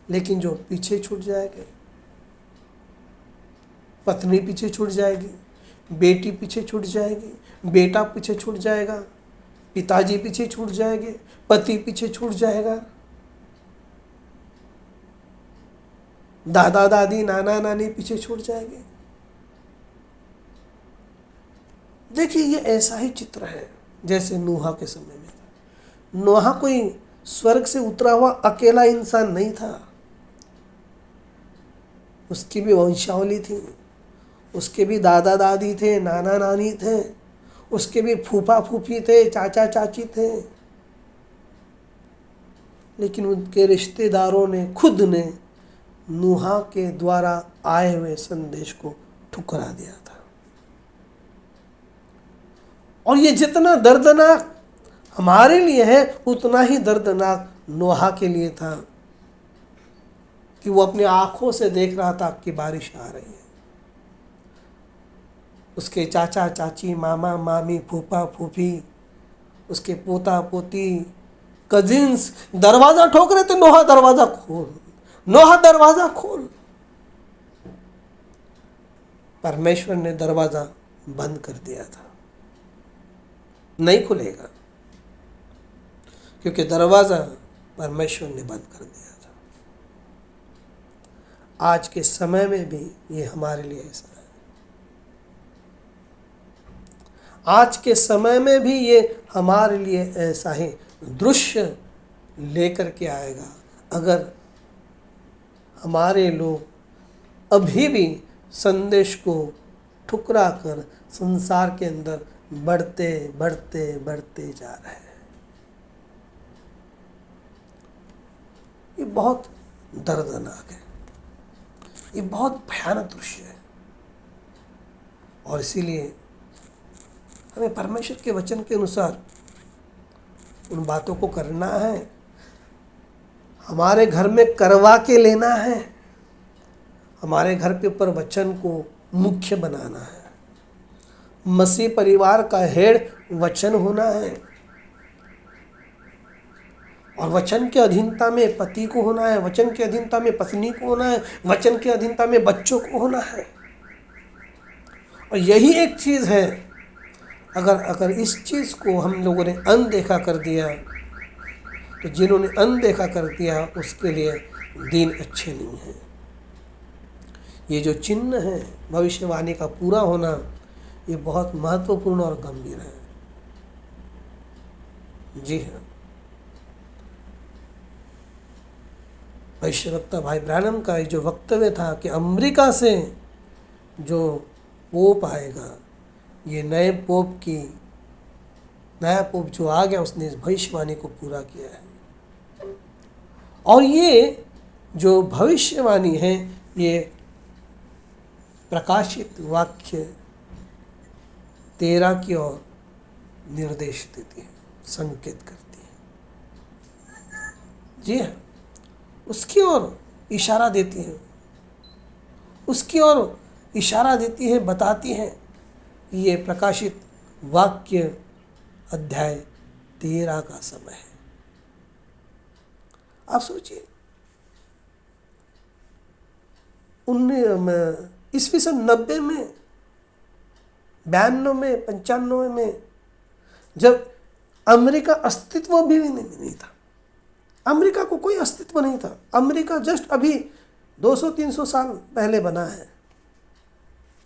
लेकिन जो पीछे छूट जाएंगे, पत्नी पीछे छूट जाएगी, बेटी पीछे छूट जाएगी, बेटा पीछे छूट जाएगा, पिताजी पीछे छूट जाएंगे, पति पीछे छूट जाएगा, दादा दादी, नाना नानी पीछे छूट जाएंगे। देखिए, ये ऐसा ही चित्र है जैसे नूहा के समय में था। नूहा कोई स्वर्ग से उतरा हुआ अकेला इंसान नहीं था, उसकी भी वंशावली थी, उसके भी दादा दादी थे, नाना नानी थे, उसके भी फूफा फूफी थे, चाचा चाची थे। लेकिन उनके रिश्तेदारों ने, खुद ने नूहा के द्वारा आए हुए संदेश को ठुकरा दिया था। और ये जितना दर्दनाक हमारे लिए है, उतना ही दर्दनाक नूहा के लिए था कि वो अपनी आंखों से देख रहा था कि बारिश आ रही है। उसके चाचा चाची, मामा मामी, फूफा फूफी, उसके पोता पोती, कजिन्स दरवाज़ा ठोक रहे थे, नोहा दरवाज़ा खोल, नोहा दरवाज़ा खोल। परमेश्वर ने दरवाज़ा बंद कर दिया था, नहीं खुलेगा, क्योंकि दरवाज़ा परमेश्वर ने बंद कर दिया था। आज के समय में भी ये हमारे लिए ऐसा है। आज के समय में भी ये हमारे लिए ऐसा ही दृश्य लेकर के आएगा, अगर हमारे लोग अभी भी संदेश को ठुकरा कर संसार के अंदर बढ़ते बढ़ते बढ़ते जा रहे हैं। ये बहुत दर्दनाक है, ये बहुत भयानक दृश्य है, और इसीलिए हमें परमेश्वर के वचन के अनुसार उन बातों को करना है, हमारे घर में करवा के लेना है, हमारे घर के ऊपर वचन को मुख्य बनाना है। मसीह परिवार का हेड वचन होना है, और वचन के अधीनता में पति को होना है, वचन के अधीनता में पत्नी को होना है, वचन के अधीनता में बच्चों को होना है। और यही एक चीज़ है अगर अगर इस चीज़ को हम लोगों ने अनदेखा कर दिया, तो जिन्होंने अनदेखा कर दिया उसके लिए दिन अच्छे नहीं हैं। ये जो चिन्ह है भविष्यवाणी का पूरा होना, ये बहुत महत्वपूर्ण और गंभीर है। जी हाँ, भविष्यवक्ता भाई ब्रैनम का ये जो वक्तव्य था कि अमेरिका से जो पोप आएगा, ये नया पोप जो आ गया उसने इस भविष्यवाणी को पूरा किया है। और ये जो भविष्यवाणी है ये प्रकाशित वाक्य 13 की ओर निर्देश देती है, संकेत करती है। जी हाँ, उसकी ओर इशारा देती है, उसकी ओर इशारा देती है, बताती है। ये प्रकाशित वाक्य अध्याय 13 का समय है। आप सोचिए, ईस्वी सन 90 में, 92 में, 95 में, जब अमेरिका अस्तित्व भी नहीं था, अमेरिका को कोई अस्तित्व नहीं था। अमेरिका जस्ट अभी 200-300 साल पहले बना है,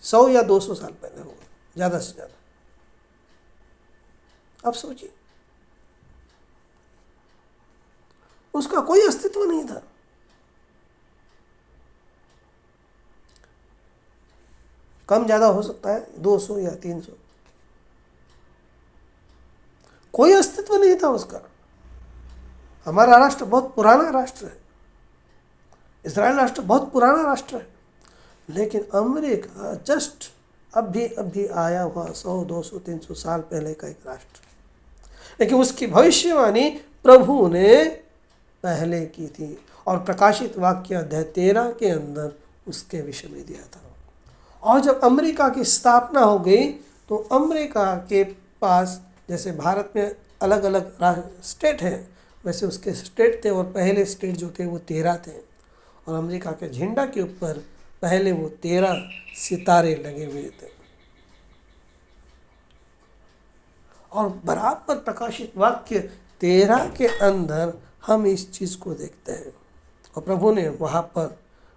100 या 200 साल पहले होगा ज़्यादा से ज़्यादा। अब सोचिए, उसका कोई अस्तित्व नहीं था। कम ज़्यादा हो सकता है, 200 या 300, कोई अस्तित्व नहीं था उसका। हमारा राष्ट्र बहुत पुराना राष्ट्र है, इजराइल राष्ट्र बहुत पुराना राष्ट्र है, लेकिन अमेरिका जस्ट अभी आया हुआ 100, 200, 300 साल पहले का एक राष्ट्र। लेकिन उसकी भविष्यवाणी प्रभु ने पहले की थी और प्रकाशित वाक्य अध्याय 13 के अंदर उसके विषय में दिया था। और जब अमेरिका की स्थापना हो गई तो अमेरिका के पास, जैसे भारत में अलग अलग स्टेट हैं, वैसे उसके स्टेट थे, और पहले स्टेट जो थे वो 13 थे। और अमेरिका के झंडा के ऊपर पहले वो 13 सितारे लगे हुए थे। और बराबर प्रकाशित वाक्य 13 के अंदर हम इस चीज़ को देखते हैं, और प्रभु ने वहाँ पर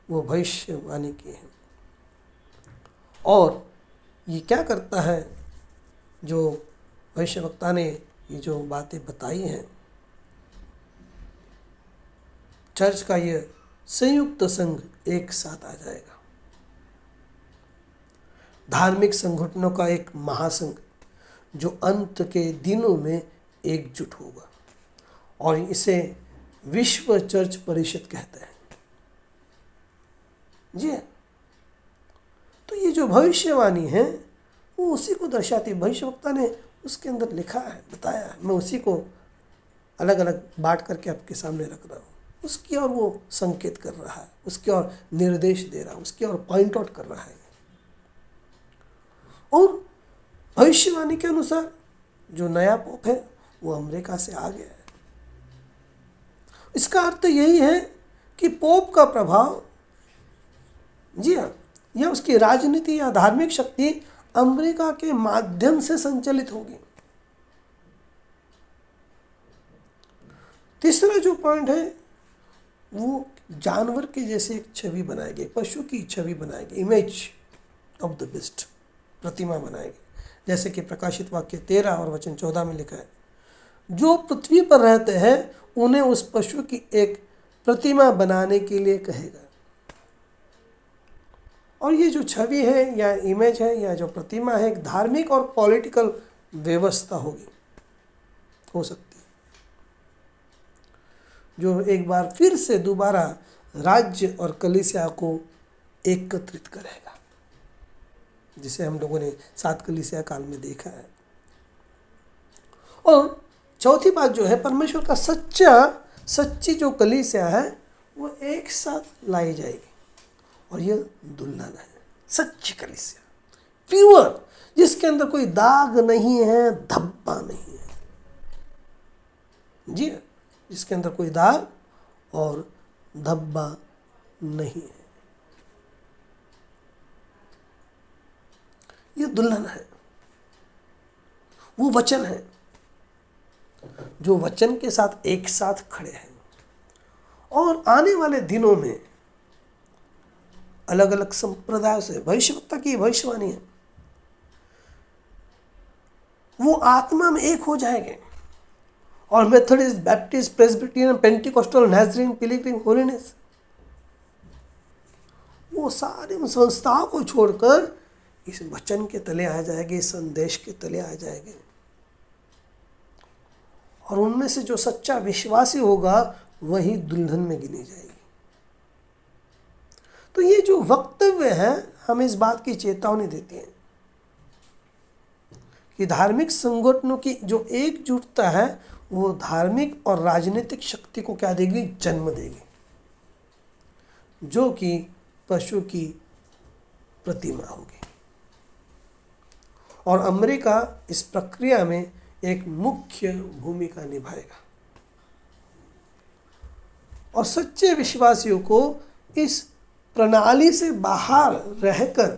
वो भविष्यवाणी की है। और ये क्या करता है, जो भविष्यवक्ता ने ये जो बातें बताई हैं, चर्च का ये संयुक्त संघ एक साथ आ जाएगा। धार्मिक संगठनों का एक महासंघ जो अंत के दिनों में एकजुट होगा, और इसे विश्व चर्च परिषद कहते हैं। जी, तो ये जो भविष्यवाणी है वो उसी को दर्शाती है। भविष्यवक्ता ने उसके अंदर लिखा है, बताया है। मैं उसी को अलग अलग बांट करके आपके सामने रख रहा हूँ। उसकी ओर वो संकेत कर रहा है, उसकी ओर निर्देश दे रहा है, उसकी ओर पॉइंट आउट कर रहा है। और भविष्यवाणी के अनुसार जो नया पोप है वो अमेरिका से आ गया है। इसका अर्थ यही है कि पोप का प्रभाव, जी हाँ, या उसकी राजनीति या धार्मिक शक्ति अमेरिका के माध्यम से संचालित होगी। तीसरा जो पॉइंट है वो जानवर की जैसे एक छवि बनाएगी, पशु की छवि बनाएगी, इमेज ऑफ द बीस्ट, प्रतिमा बनाएगी। जैसे कि प्रकाशित वाक्य 13 और वचन 14 में लिखा है, जो पृथ्वी पर रहते हैं उन्हें उस पशु की एक प्रतिमा बनाने के लिए कहेगा। और ये जो छवि है या इमेज है या जो प्रतिमा है, एक धार्मिक और पॉलिटिकल व्यवस्था होगी, हो सकती है, जो एक बार फिर से दोबारा राज्य और कलीसिया को एकत्रित करेगा, जिसे हम लोगों ने 7 कलीसिया काल में देखा है। और चौथी बात जो है, परमेश्वर का सच्ची जो कलीसिया है वो एक साथ लाई जाएगी, और यह दुल्हन है, सच्ची कलीसिया, प्योर, जिसके अंदर कोई दाग नहीं है, धब्बा नहीं है। जी, जिसके अंदर कोई दाग और धब्बा नहीं है, ये दुल्हन है। वो वचन है जो वचन के साथ एक साथ खड़े हैं। और आने वाले दिनों में अलग अलग संप्रदाय से भविष्यवक्ता की भविष्यवाणी है, वो आत्मा में एक हो जाएंगे। और मेथोडिस्ट, बैप्टिस्ट, प्रेस्बिटेरियन, पेंटिकोस्टल, नाज़रीन, पिलग्रिम, होलीनेस, वो सारे संस्थाओं को छोड़कर इस वचन के तले आ जाएंगे, इस संदेश के तले आ जाएंगे। और उनमें से जो सच्चा विश्वासी होगा वही दुल्हन में गिनी जाएगी। तो ये जो वक्तव्य है हमें इस बात की चेतावनी देती है कि धार्मिक संगठनों की जो एकजुटता है वो धार्मिक और राजनीतिक शक्ति को क्या देगी? जन्म देगी, जो कि पशु की प्रतिमा होगी। और अमेरिका इस प्रक्रिया में एक मुख्य भूमिका निभाएगा। और सच्चे विश्वासियों को इस प्रणाली से बाहर रहकर,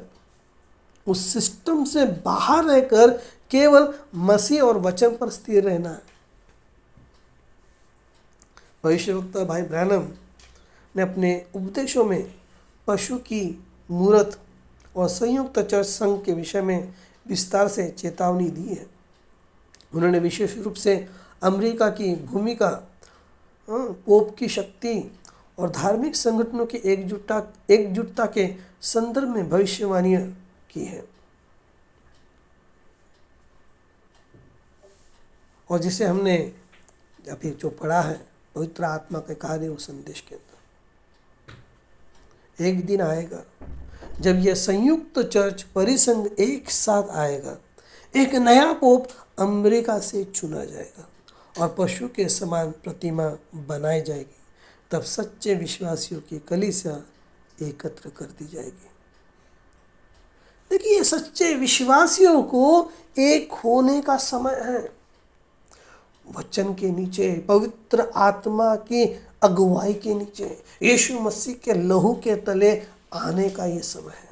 उस सिस्टम से बाहर रहकर केवल मसीह और वचन पर स्थिर रहना है। भविष्यवक्ता भाई ब्रैनम ने अपने उपदेशों में पशु की मूरत और संयुक्त चर्च संघ के विषय में विस्तार से चेतावनी दी है। उन्होंने विशेष रूप से अमेरिका की भूमिका, पोप की शक्ति और धार्मिक संगठनों की एकजुटता के संदर्भ में भविष्यवाणियां की है, और जिसे हमने अभी जो पढ़ा है पवित्र आत्मा के कार्य उस संदेश के अंदर। एक दिन आएगा जब यह संयुक्त चर्च परिसंघ एक साथ आएगा, एक नया पोप अमेरिका से चुना जाएगा और पशु के समान प्रतिमा बनाई जाएगी। तब सच्चे विश्वासियों की कलीसिया एकत्र कर दी जाएगी। देखिए, सच्चे विश्वासियों को एक होने का समय है। वचन के नीचे, पवित्र आत्मा की अगुवाई के नीचे, यीशु मसीह के लहू के तले आने का ये समय है।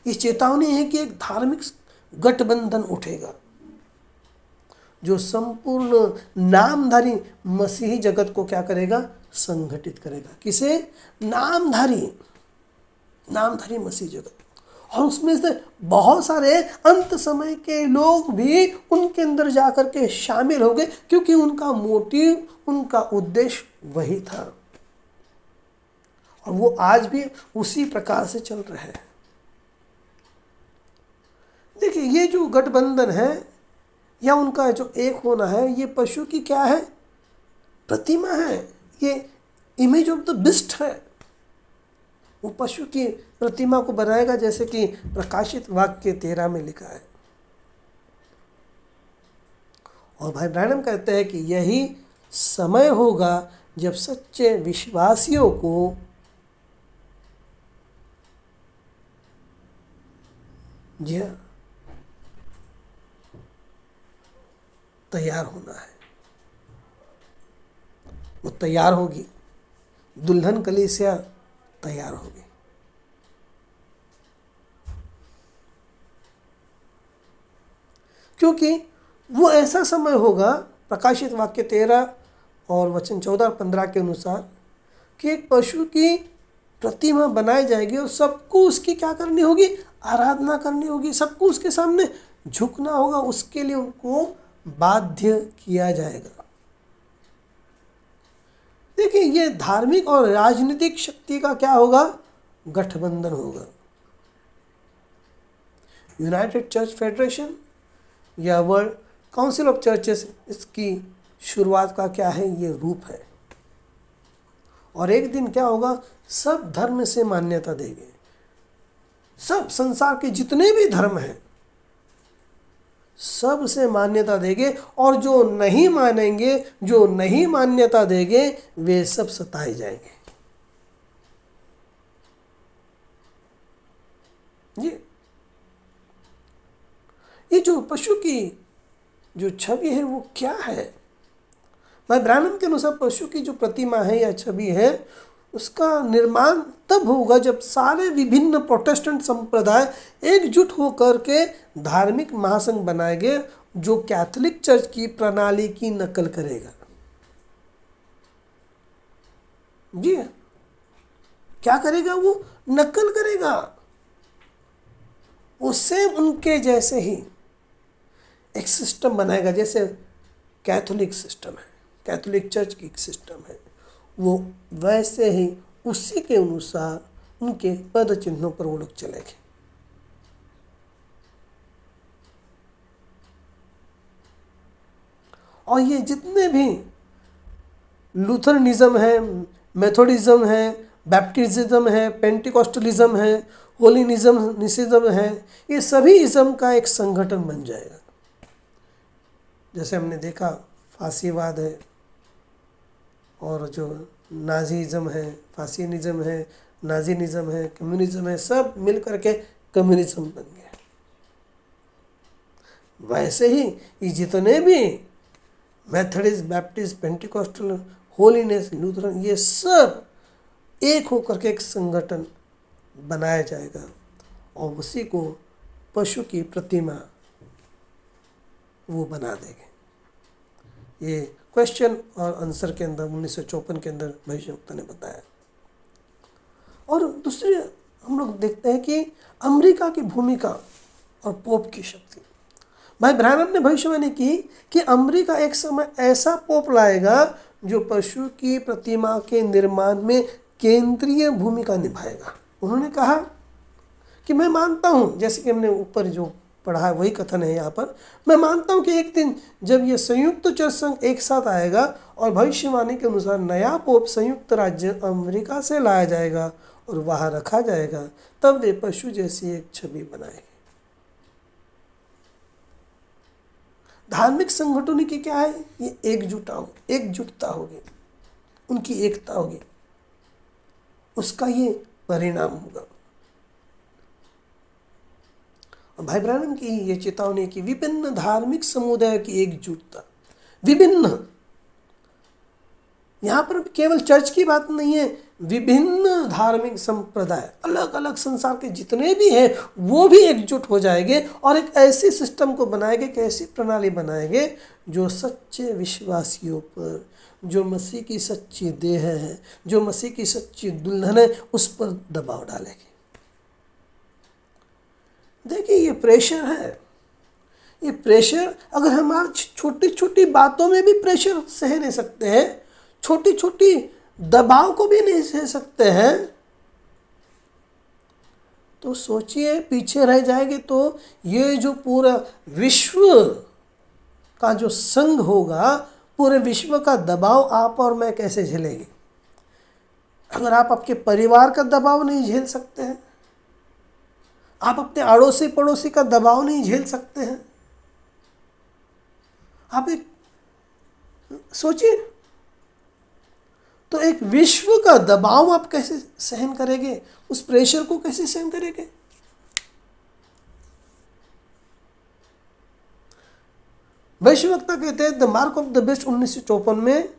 ये चेतावनी है कि एक धार्मिक गठबंधन उठेगा जो संपूर्ण नामधारी मसीही जगत को क्या करेगा? संगठित करेगा। किसे? नामधारी मसीही जगत। और उसमें से बहुत सारे अंत समय के लोग भी उनके अंदर जाकर के शामिल हो गए, क्योंकि उनका मोटिव, उनका उद्देश्य वही था। और वो आज भी उसी प्रकार से चल रहे हैं। देखिए, ये जो गठबंधन है या उनका जो एक होना है, ये पशु की क्या है? प्रतिमा है। ये इमेज ऑफ द बिस्ट है। वो पशु की प्रतिमा को बनाएगा, जैसे कि प्रकाशित वाक्य 13 में लिखा है। और भाई ब्रैनम कहते हैं कि यही समय होगा जब सच्चे विश्वासियों को तैयार होना है। वो तैयार होगी, दुल्हन कलीसिया तैयार होगी। क्योंकि वो ऐसा समय होगा, प्रकाशित वाक्य 13 और वचन 14-15 के अनुसार, कि एक पशु की प्रतिमा बनाई जाएगी और सबको उसकी क्या करनी होगी? आराधना करनी होगी। सबको उसके सामने झुकना होगा। उसके लिए उनको बाध्य किया जाएगा। देखिए, ये धार्मिक और राजनीतिक शक्ति का क्या होगा? गठबंधन होगा। यूनाइटेड चर्च फेडरेशन या वर्ल्ड काउंसिल ऑफ चर्चेस, इसकी शुरुआत का क्या है? ये रूप है। और एक दिन क्या होगा? सब धर्म से मान्यता देंगे। सब संसार के जितने भी धर्म हैं सब से मान्यता देंगे, और जो नहीं मानेंगे, जो नहीं मान्यता देंगे, वे सब सताए जाएंगे। ये जो पशु की जो छवि है वो क्या है? भाई ब्रैनम के अनुसार पशु की जो प्रतिमा है या छवि है, उसका निर्माण तब होगा जब सारे विभिन्न प्रोटेस्टेंट संप्रदाय एकजुट होकर के धार्मिक महासंघ बनाएंगे जो कैथोलिक चर्च की प्रणाली की नकल करेगा। जी क्या करेगा? वो नकल करेगा, उससे उनके जैसे ही एक सिस्टम बनाएगा। जैसे कैथोलिक सिस्टम है, कैथोलिक चर्च की सिस्टम है, वो वैसे ही उसी के अनुसार उनके पद चिन्हों पर वो लोग चलेंगे। और ये जितने भी लूथरनिज्म है, मेथोडिज्म है, बैप्टिज्म है, पेंटिकॉस्टलिज्म है, होलिनिज्म है, ये सभी इज्म का एक संगठन बन जाएगा। जैसे हमने देखा फांसीवाद है, और जो नाजीज़म है, फासिनिज्म है, नाजीनिज्म है, कम्युनिज्म है, सब मिल करके कम्युनिज्म बन गया। वैसे ही ये जितने भी Methodist, Baptist, Pentecostal, Holiness, Lutheran, ये सब एक होकर के एक संगठन बनाया जाएगा और उसी को पशु की प्रतिमा वो बना देंगे। ये क्वेश्चन और आंसर के अंदर 1954 के अंदर भविष्यवक्ता ने बताया। और दूसरी हम लोग देखते हैं कि अमेरिका की भूमिका और पोप की शक्ति। भाई ब्रैनम ने भविष्यवाणी की कि अमेरिका एक समय ऐसा पोप लाएगा जो पशु की प्रतिमा के निर्माण में केंद्रीय भूमिका निभाएगा। उन्होंने कहा कि मैं मानता हूँ, जैसे कि हमने ऊपर जो पढ़ा है वही कथन है यहाँ पर, मैं मानता हूँ कि एक दिन जब ये संयुक्त चर्च संघ एक साथ आएगा और भविष्यवाणी के अनुसार नया पोप संयुक्त राज्य अमेरिका से लाया जाएगा और वहाँ रखा जाएगा, तब वे पशु जैसी एक छवि बनाएंगे। धार्मिक संगठनों की क्या है? ये एकजुटता होगी, उनकी एकता होगी, उसका ये परिणाम होगा। और भाई ब्रैनम की ये चेतावनी की विभिन्न धार्मिक समुदाय की एकजुटता, विभिन्न, यहाँ पर केवल चर्च की बात नहीं है, विभिन्न धार्मिक संप्रदाय, अलग अलग संसार के जितने भी हैं वो भी एकजुट हो जाएंगे और एक ऐसी सिस्टम को बनाएंगे, एक ऐसी प्रणाली बनाएंगे जो सच्चे विश्वासियों पर, जो मसीह की सच्ची देह है, जो मसीह की सच्ची दुल्हन है, उस पर दबाव डालेंगे। देखिए ये प्रेशर है, ये प्रेशर अगर हम आज छोटी छोटी बातों में भी प्रेशर सह नहीं सकते हैं, छोटी छोटी दबाव को भी नहीं सह सकते हैं, तो सोचिए पीछे रह जाएंगे तो ये जो पूरा विश्व का जो संघ होगा, पूरे विश्व का दबाव आप और मैं कैसे झेलेंगे? अगर आप आपके परिवार का दबाव नहीं झेल सकते हैं, आप अपने अड़ोसी पड़ोसी का दबाव नहीं झेल सकते हैं, आप एक सोचिए, तो एक विश्व का दबाव आप कैसे सहन करेंगे? उस प्रेशर को कैसे सहन करेंगे? भविष्यवक्ता कहते हैं the mark of the best 1954 में,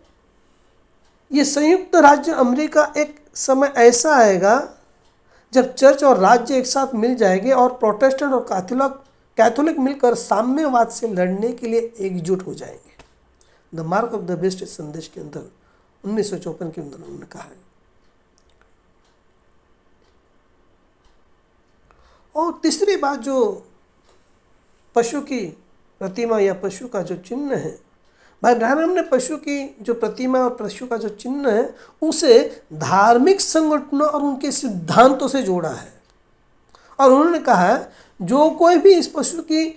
ये संयुक्त राज्य अमेरिका एक समय ऐसा आएगा जब चर्च और राज्य एक साथ मिल जाएंगे और प्रोटेस्टेंट और कैथोलिक मिलकर साम्यवाद से लड़ने के लिए एकजुट हो जाएंगे। The mark of the best इस संदेश के अंदर 1954 के अंदर उन्होंने कहा है। और तीसरी बात, जो पशु की प्रतिमा या पशु का जो चिन्ह है, भाई ब्रैनम ने पशु की जो प्रतिमा और पशु का जो चिन्ह है उसे धार्मिक संगठनों और उनके सिद्धांतों से जोड़ा है। और उन्होंने कहा है जो कोई भी इस पशु की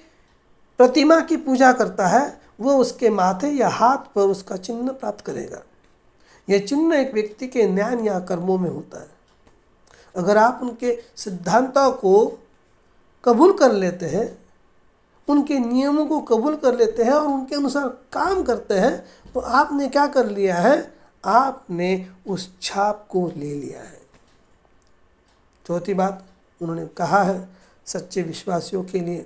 प्रतिमा की पूजा करता है वो उसके माथे या हाथ पर उसका चिन्ह प्राप्त करेगा। यह चिन्ह एक व्यक्ति के न्याय या कर्मों में होता है। अगर आप उनके सिद्धांतों को कबूल कर लेते हैं, उनके नियमों को कबूल कर लेते हैं और उनके अनुसार काम करते हैं, तो आपने क्या कर लिया है? आपने उस छाप को ले लिया है। चौथी बात उन्होंने कहा है, सच्चे विश्वासियों के लिए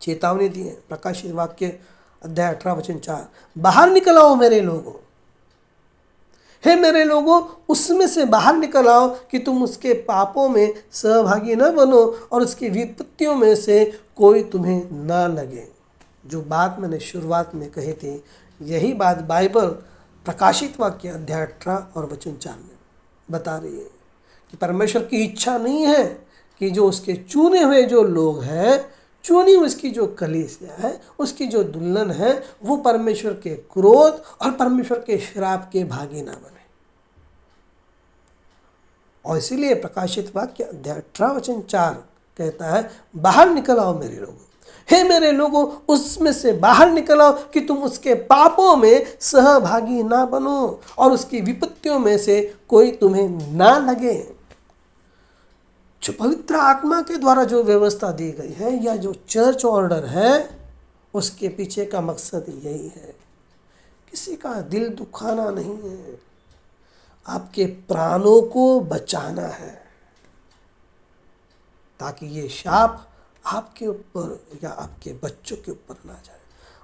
चेतावनी दी है। प्रकाशित वाक्य अध्याय 18 वचन 4, बाहर निकल आओ मेरे लोगों। हे मेरे लोगों, उसमें से बाहर निकल आओ कि तुम उसके पापों में सहभागी न बनो और उसकी विपत्तियों में से कोई तुम्हें ना लगे। जो बात मैंने शुरुआत में कही थी, यही बात बाइबल प्रकाशित वाक्य अध्याय 18 और वचन 4 में बता रही है कि परमेश्वर की इच्छा नहीं है कि जो उसके चुने हुए जो लोग हैं, चुनी उसकी जो कलीसिया है, उसकी जो दुल्हन है, वो परमेश्वर के क्रोध और परमेश्वर के श्राप के भागी ना बने। और इसीलिए प्रकाशित वाक्य अध्याय 18 वचन 4 कहता है, बाहर निकल आओ मेरे लोगों, हे मेरे लोगों, उसमें से बाहर निकल आओ कि तुम उसके पापों में सहभागी ना बनो और उसकी विपत्तियों में से कोई तुम्हें ना लगे। जो पवित्र आत्मा के द्वारा जो व्यवस्था दी गई है या जो चर्च ऑर्डर है, उसके पीछे का मकसद यही है, किसी का दिल दुखाना नहीं है, आपके प्राणों को बचाना है, ताकि ये शाप आपके ऊपर या आपके बच्चों के ऊपर ना जाए।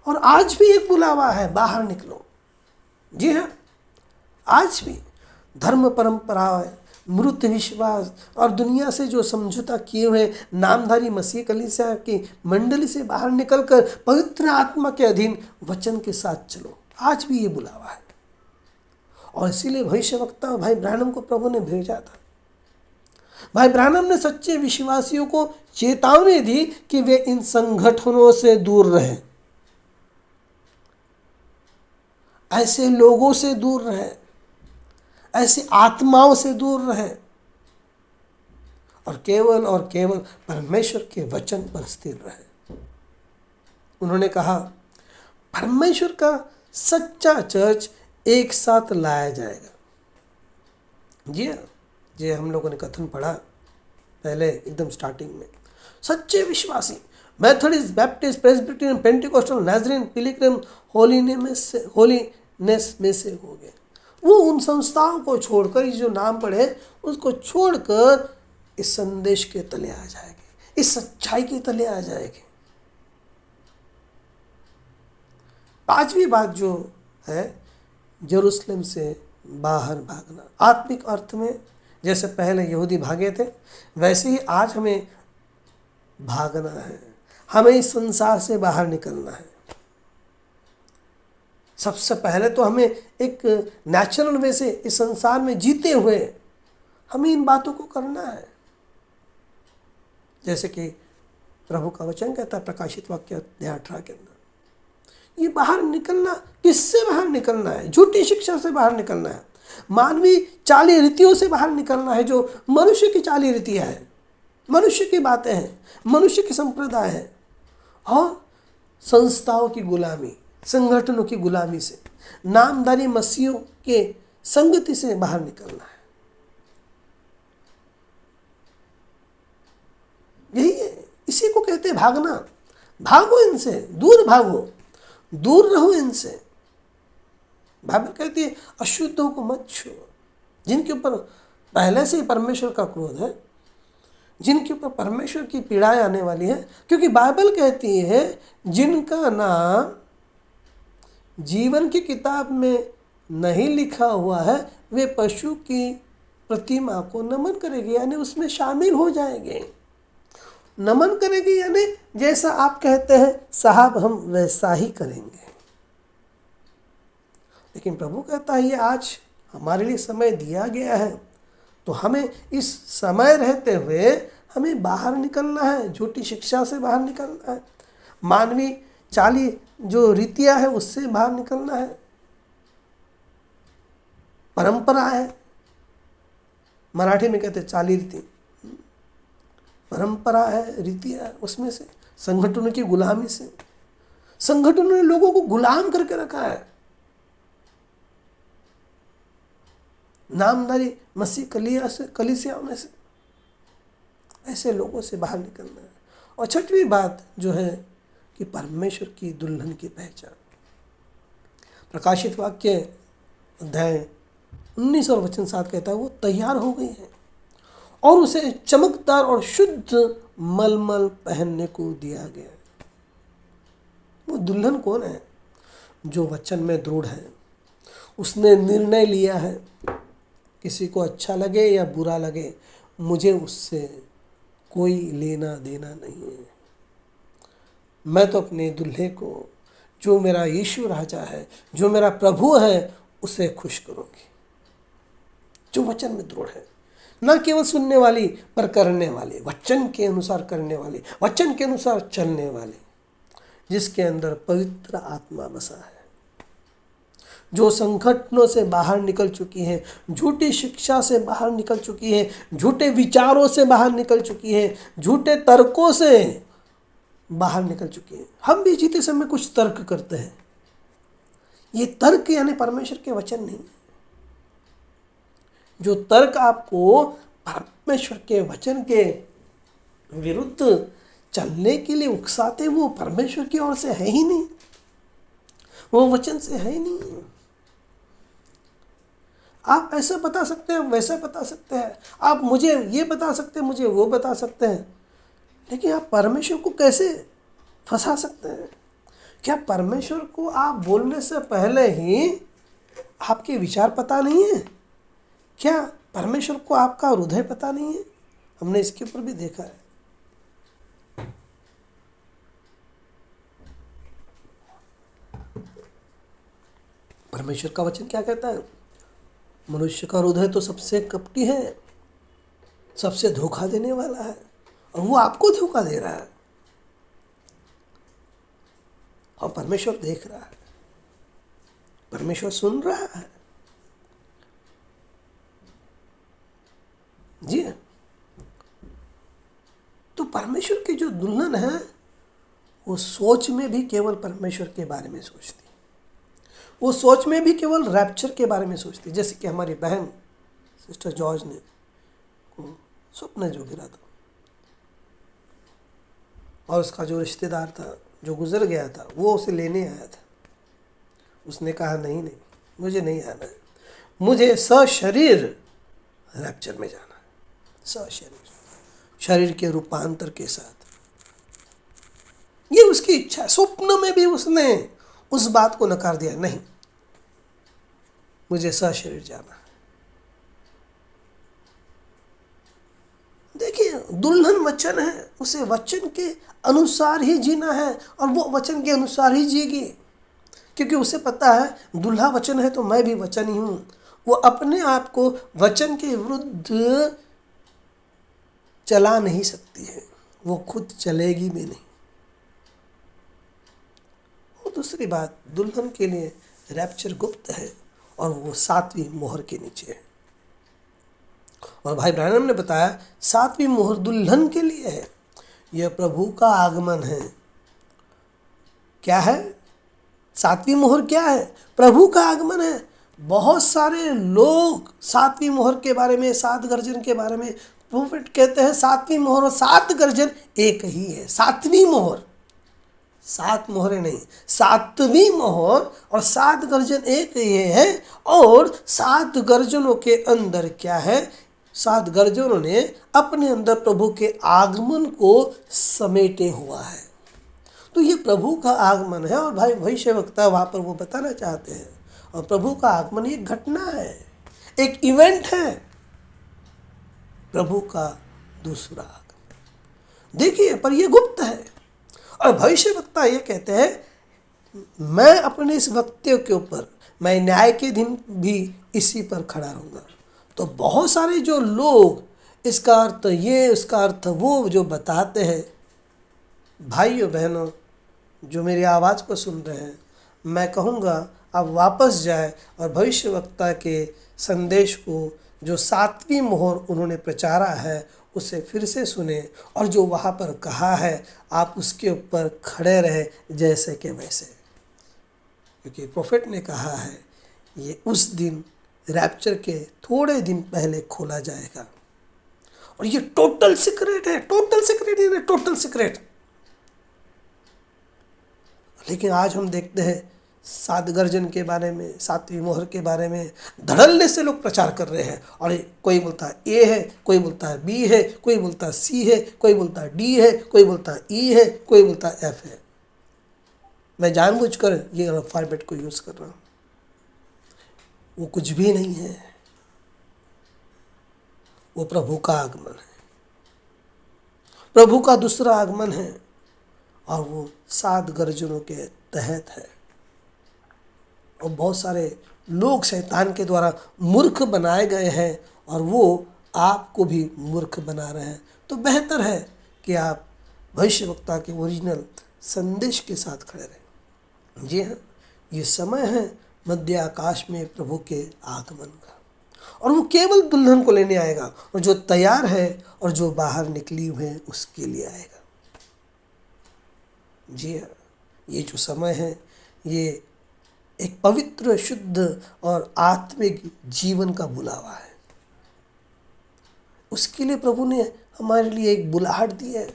और आज भी एक बुलावा है, बाहर निकलो। जी हाँ, आज भी धर्म परंपरा, मृत विश्वास और दुनिया से जो समझौता किए हुए नामधारी मसीह कलीसिया की मंडली से बाहर निकलकर पवित्र आत्मा के अधीन वचन के साथ चलो। आज भी ये बुलावा है। और इसीलिए भविष्यवक्ता भाई ब्रानम को प्रभु ने भेजा था। भाई ब्रानम ने सच्चे विश्वासियों को चेतावनी दी कि वे इन संगठनों से दूर रहें, ऐसे लोगों से दूर रहें, ऐसी आत्माओं से दूर रहें और केवल परमेश्वर के वचन पर स्थिर रहें। उन्होंने कहा, परमेश्वर का सच्चा चर्च एक साथ लाया जाएगा। जी हम लोगों ने कथन पढ़ा पहले एकदम स्टार्टिंग में। सच्चे विश्वासी मेथोडिस्ट, बैप्टिस्ट, प्रेस्बिटेरियन, पेंटिकोस्टल, नाज़रीन, पिलग्रिम होलीनेस में से हो गए। वो उन संस्थाओं को छोड़कर, जो नाम पढ़े उसको छोड़कर इस संदेश के तले आ जाएंगे, इस सच्चाई के तले आ जाएंगे। पांचवी बात जो है, यरूशलेम से बाहर भागना। आत्मिक अर्थ में जैसे पहले यहूदी भागे थे, वैसे ही आज हमें भागना है। हमें इस संसार से बाहर निकलना है। सबसे पहले तो हमें एक नेचुरल वे से इस संसार में जीते हुए हमें इन बातों को करना है। जैसे कि प्रभु का वचन कहता है प्रकाशित वाक्य अध्याय 18 के अंदर, ये बाहर निकलना, किससे बाहर निकलना है? झूठी शिक्षा से बाहर निकलना है, मानवीय चाली रीतियों से बाहर निकलना है, जो मनुष्य की चाली रीतियाँ हैं, मनुष्य की बातें हैं, मनुष्य की संप्रदाय है, और संस्थाओं की गुलामी, संगठनों की गुलामी से, नामधारी मसीहों के संगति से बाहर निकलना है। यही है, इसी को कहते हैं भागना। भागो इनसे, दूर भागो, दूर रहो इनसे। बाइबल कहती है अशुद्धों को मत छू, जिनके ऊपर पहले से ही परमेश्वर का क्रोध है, जिनके ऊपर परमेश्वर की पीड़ाएं आने वाली है। क्योंकि बाइबल कहती है जिनका नाम जीवन की किताब में नहीं लिखा हुआ है, वे पशु की प्रतिमा को नमन करेंगे, यानी उसमें शामिल हो जाएंगे। नमन करेंगे यानी जैसा आप कहते हैं साहब, हम वैसा ही करेंगे। लेकिन प्रभु कहता है ये आज हमारे लिए समय दिया गया है, तो हमें इस समय रहते हुए हमें बाहर निकलना है, झूठी शिक्षा से बाहर निकलना है, मानवीय चाली जो रीतियाँ है उससे बाहर निकलना है, परंपरा है, मराठी में कहते हैं चाली रीति, परंपरा है, रीतियाँ है, उसमें से, संगठनों की गुलामी से। संगठनों ने लोगों को गुलाम करके रखा है। नामधारी मसीह कलीसियाओं में से ऐसे लोगों से बाहर निकलना है। और छठवीं बात जो है कि परमेश्वर की दुल्हन की पहचान। प्रकाशित वाक्य अध्याय 19 और वचन 7 कहता है वो तैयार हो गई है और उसे चमकदार और शुद्ध मलमल पहनने को दिया गया। वो दुल्हन कौन है? जो वचन में दृढ़ है, उसने निर्णय लिया है, किसी को अच्छा लगे या बुरा लगे, मुझे उससे कोई लेना देना नहीं है। मैं तो अपने दूल्हे को, जो मेरा यीशु राजा है, जो मेरा प्रभु है, उसे खुश करूंगी। जो वचन में दृढ़ है, न केवल सुनने वाली पर करने वाली, वचन के अनुसार करने वाली, वचन के अनुसार चलने वाली, जिसके अंदर पवित्र आत्मा बसा है, जो संगठनों से बाहर निकल चुकी है, झूठी शिक्षा से बाहर निकल चुकी है, झूठे विचारों से बाहर निकल चुकी है, झूठे तर्कों से बाहर निकल चुकी है। हम भी जीते समय कुछ तर्क करते हैं। ये तर्क यानी परमेश्वर के वचन नहीं। जो तर्क आपको परमेश्वर के वचन के विरुद्ध चलने के लिए उकसाते, वो परमेश्वर की ओर से है ही नहीं, वो वचन से है ही नहीं। आप ऐसा बता सकते हैं, वैसा बता सकते हैं, आप मुझे ये बता सकते हैं, मुझे वो बता सकते हैं, लेकिन आप परमेश्वर को कैसे फंसा सकते हैं? क्या परमेश्वर को आप बोलने से पहले ही आपके विचार पता नहीं है? क्या परमेश्वर को आपका हृदय पता नहीं है? हमने इसके ऊपर भी देखा है। परमेश्वर का वचन क्या कहता है? मनुष्य का हृदय तो सबसे कपटी है, सबसे धोखा देने वाला है, और वो आपको धोखा दे रहा है। और परमेश्वर देख रहा है, परमेश्वर सुन रहा है। जी, तो परमेश्वर की जो दुल्हन है, वो सोच में भी केवल परमेश्वर के बारे में सोचती, वो सोच में भी केवल रैप्चर के बारे में सोचती। जैसे कि हमारी बहन सिस्टर जॉर्ज ने को स्वप्न जो गिरा था, और उसका जो रिश्तेदार था जो गुजर गया था, वो उसे लेने आया था। उसने कहा नहीं नहीं, मुझे नहीं आना है, मुझे सशरीर रैप्चर में जाना है, सशरीर, शरीर के रूपांतर के साथ। ये उसकी इच्छा है। स्वप्न में भी उसने उस बात को नकार दिया, नहीं, मुझे सशरीर जाना है। देखिए, दुल्हन वचन है, उसे वचन के अनुसार ही जीना है, और वो वचन के अनुसार ही जिएगी, क्योंकि उसे पता है दुल्हा वचन है तो मैं भी वचन ही हूँ। वो अपने आप को वचन के विरुद्ध चला नहीं सकती है, वो खुद चलेगी भी नहीं। और दूसरी बात, दुल्हन के लिए रैप्चर गुप्त है, और वो 7वीं मोहर के नीचे है। और भाई ब्रायनम ने बताया 7वीं मोहर दुल्हन के लिए है, यह प्रभु का आगमन है। क्या है 7वीं मोहर? क्या है? प्रभु का आगमन है। बहुत सारे लोग 7वीं मोहर के बारे में, 7 गर्जन के बारे में, प्रोफेट कहते हैं 7वीं मोहर और 7 गर्जन एक ही है। 7वीं मोहर, 7 मोहरें नहीं, 7वीं मोहर और 7 गर्जन एक ही है। और 7 गर्जनों के अंदर क्या है? 7 गर्जनों ने अपने अंदर प्रभु के आगमन को समेटे हुआ है। तो ये प्रभु का आगमन है, और भाई भविष्यवक्ता वहाँ पर वो बताना चाहते हैं। और प्रभु का आगमन एक घटना है, एक इवेंट है, प्रभु का दूसरा आगमन। देखिए, पर यह गुप्त है। और भविष्यवक्ता ये कहते हैं, मैं अपने इस वक्तव्य के ऊपर, मैं न्याय के दिन भी इसी पर खड़ा रहूँगा। तो बहुत सारे जो लोग इसका अर्थ ये, उसका अर्थ वो जो बताते हैं, भाइयों बहनों जो मेरी आवाज़ को सुन रहे हैं, मैं कहूँगा आप वापस जाए और भविष्यवक्ता के संदेश को, जो 7वीं मोहर उन्होंने प्रचारा है, उसे फिर से सुने, और जो वहाँ पर कहा है आप उसके ऊपर खड़े रहे जैसे कि वैसे। क्योंकि प्रोफेट ने कहा है ये उस दिन रैप्चर के थोड़े दिन पहले खोला जाएगा। और ये टोटल सीक्रेट है, टोटल सीक्रेट है, टोटल सीक्रेट। लेकिन आज हम देखते हैं 7 गर्जन के बारे में, 7वीं मोहर के बारे में धड़ल्ले से लोग प्रचार कर रहे हैं। और कोई बोलता है ए है, कोई बोलता है बी है, कोई बोलता है सी है, कोई बोलता है डी है, कोई बोलता है ई है, कोई बोलता है एफ है। मैं जानबूझकर ये अल्फाबेट को यूज़ कर रहा हूँ। वो कुछ भी नहीं है, वो प्रभु का आगमन है, प्रभु का दूसरा आगमन है, और वो 7 गर्जनों के तहत है। और बहुत सारे लोग शैतान के द्वारा मूर्ख बनाए गए हैं, और वो आपको भी मूर्ख बना रहे हैं। तो बेहतर है कि आप भविष्यवक्ता के ओरिजिनल संदेश के साथ खड़े रहें। जी हाँ, ये समय है मध्य आकाश में प्रभु के आगमन का, और वो केवल दुल्हन को लेने आएगा, और जो तैयार है और जो बाहर निकली हुई है उसके लिए आएगा। जी हाँ, ये जो समय है ये एक पवित्र, शुद्ध और आत्मिक जीवन का बुलावा है। उसके लिए प्रभु ने हमारे लिए एक बुलाहट दी है,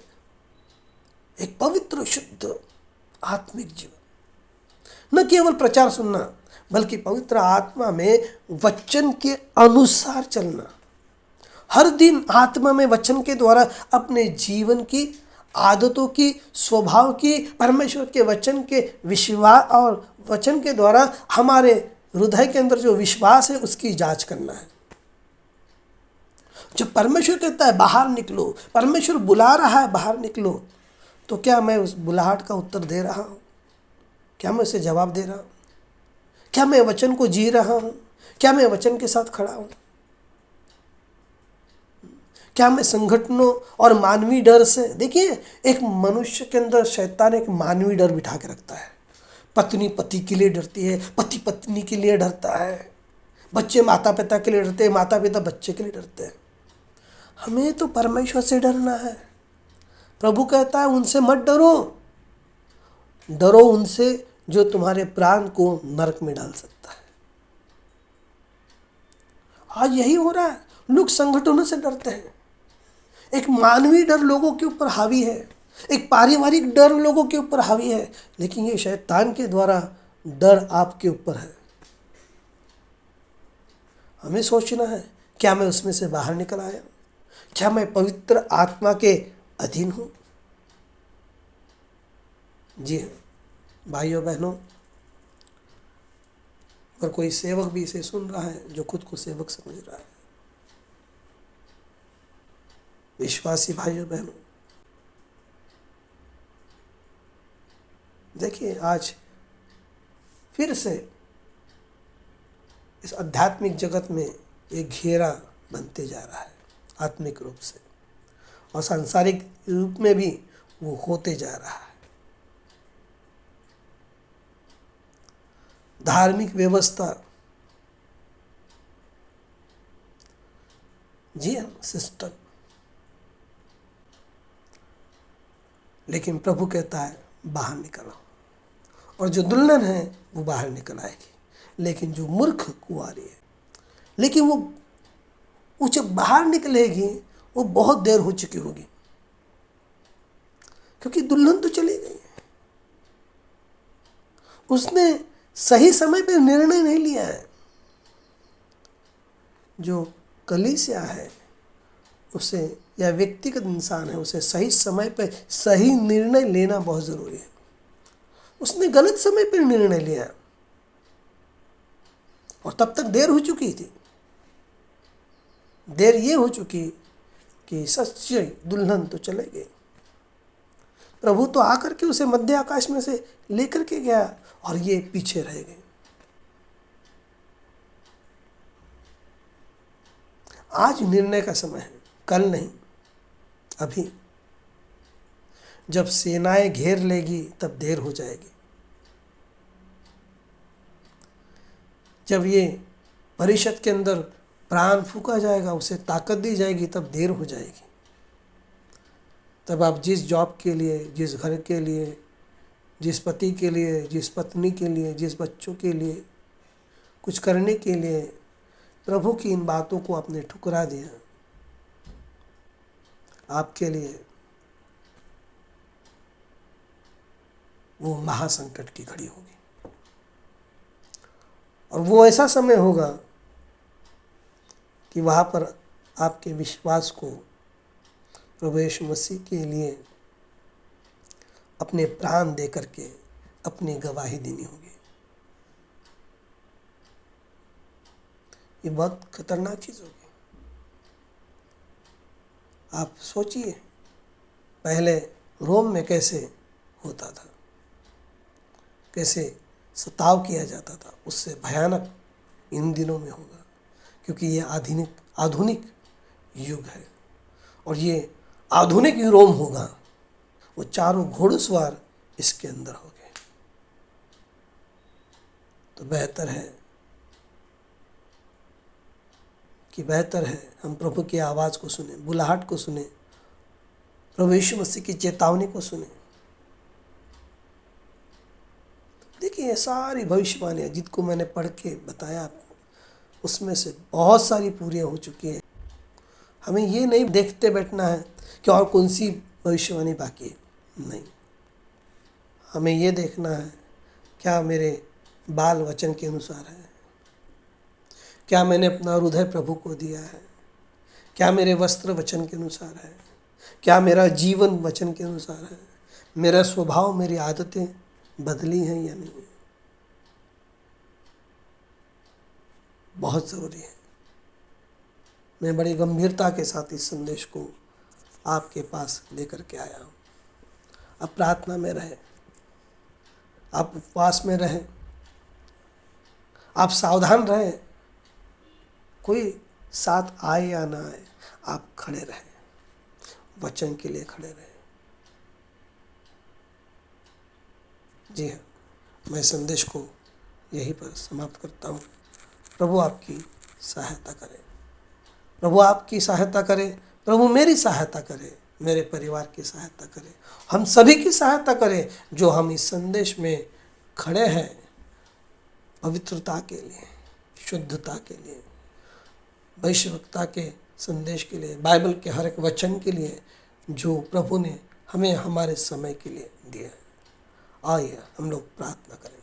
एक पवित्र, शुद्ध, आत्मिक जीवन। न केवल प्रचार सुनना, बल्कि पवित्र आत्मा में वचन के अनुसार चलना। हर दिन आत्मा में वचन के द्वारा अपने जीवन की आदतों की, स्वभाव की, परमेश्वर के वचन के विश्वास और वचन के द्वारा हमारे हृदय के अंदर जो विश्वास है उसकी जांच करना है। जब परमेश्वर कहता है बाहर निकलो, परमेश्वर बुला रहा है बाहर निकलो, तो क्या मैं उस बुलाहट का उत्तर दे रहा हूँ? क्या मैं उसे जवाब दे रहा हूँ? क्या मैं वचन को जी रहा हूँ? क्या मैं वचन के साथ खड़ा हूँ? क्या मैं संगठनों और मानवीय डर से, देखिए एक मनुष्य के अंदर शैतान एक मानवीय डर बिठा के रखता है। पत्नी पति के लिए डरती है, पति पत्नी के लिए डरता है, बच्चे माता पिता के लिए डरते हैं, माता पिता बच्चे के लिए डरते हैं। हमें तो परमेश्वर से डरना है। प्रभु कहता है उनसे मत डरो, डरो उनसे जो तुम्हारे प्राण को नरक में डाल सकता है। आज यही हो रहा है, लोग संगठनों से डरते हैं। एक मानवीय डर लोगों के ऊपर हावी है, एक पारिवारिक डर लोगों के ऊपर हावी है, लेकिन ये शैतान के द्वारा डर आपके ऊपर है। हमें सोचना है, क्या मैं उसमें से बाहर निकल आया? क्या मैं पवित्र आत्मा के अधीन हूँ? जी हाँ भाइयों बहनों, अगर कोई सेवक भी इसे सुन रहा है जो खुद को सेवक समझ रहा है, विश्वासी भाइयों बहनों, देखिए आज फिर से इस आध्यात्मिक जगत में एक घेरा बनते जा रहा है आत्मिक रूप से, और सांसारिक रूप में भी वो होते जा रहा है। धार्मिक व्यवस्था, जी हाँ सिस्टम, लेकिन प्रभु कहता है बाहर निकलो, और जो दुल्हन है वो बाहर निकल आएगी। लेकिन जो मूर्ख कुंवारी है, लेकिन वो जब बाहर निकलेगी वो बहुत देर हो चुकी होगी, क्योंकि दुल्हन तो चली गई है। उसने सही समय पे निर्णय नहीं लिया है। जो कलीसिया है उसे, या व्यक्तिगत इंसान है, उसे सही समय पे सही निर्णय लेना बहुत ज़रूरी है। उसने गलत समय पर निर्णय लिया और तब तक देर हो चुकी थी। देर ये हो चुकी कि सच्ची दुल्हन तो चले गए। प्रभु तो आकर के उसे मध्य आकाश में से लेकर के गया और ये पीछे रह गए। आज निर्णय का समय है, कल नहीं, अभी। जब सेनाएं घेर लेगी तब देर हो जाएगी। जब ये परिषद के अंदर प्राण फूका जाएगा, उसे ताकत दी जाएगी, तब देर हो जाएगी। तब आप जिस जॉब के लिए, जिस घर के लिए, जिस पति के लिए, जिस पत्नी के लिए, जिस बच्चों के लिए कुछ करने के लिए प्रभु की इन बातों को आपने ठुकरा दिया, आपके लिए वो महासंकट की घड़ी होगी। और वो ऐसा समय होगा कि वहाँ पर आपके विश्वास को प्रभु यीशु मसीह के लिए अपने प्राण दे करके अपनी गवाही देनी होगी। ये बहुत खतरनाक चीज़ होगी। आप सोचिए पहले रोम में कैसे होता था, कैसे सताव किया जाता था, उससे भयानक इन दिनों में होगा, क्योंकि ये आधुनिक युग है और ये आधुनिक रोम होगा। वो चारों घोड़सवार इसके अंदर हो गए। तो बेहतर है हम प्रभु की आवाज़ को सुने, बुलाहट को सुने, प्रभु यीशु मसीह की चेतावनी को सुने। देखिए ये सारी भविष्यवाणियाँ जिनको मैंने पढ़ के बताया आपको, उसमें से बहुत सारी पूरी हो चुकी हैं। हमें ये नहीं देखते बैठना है कि और कौन सी भविष्यवाणी बाकी है, नहीं। हमें ये देखना है क्या मेरे बाल वचन के अनुसार है, क्या मैंने अपना हृदय प्रभु को दिया है, क्या मेरे वस्त्र वचन के अनुसार है, क्या मेरा जीवन वचन के अनुसार है, मेरा स्वभाव, मेरी आदतें बदली हैं या नहीं। बहुत ज़रूरी है। मैं बड़ी गंभीरता के साथ इस संदेश को आपके पास लेकर के आया हूँ। आप प्रार्थना में रहें, आप उपवास में रहें, आप सावधान रहें। कोई साथ आए या ना आए, आप खड़े रहें, वचन के लिए खड़े रहें। जी हाँ, मैं संदेश को यहीं पर समाप्त करता हूँ। प्रभु आपकी सहायता करे, प्रभु आपकी सहायता करे, प्रभु मेरी सहायता करे, मेरे परिवार की सहायता करे, हम सभी की सहायता करे जो हम इस संदेश में खड़े हैं, पवित्रता के लिए, शुद्धता के लिए, वैश्विकता के संदेश के लिए, बाइबल के हर एक वचन के लिए जो प्रभु ने हमें हमारे समय के लिए दिया है। आइए हम लोग प्रार्थना करें।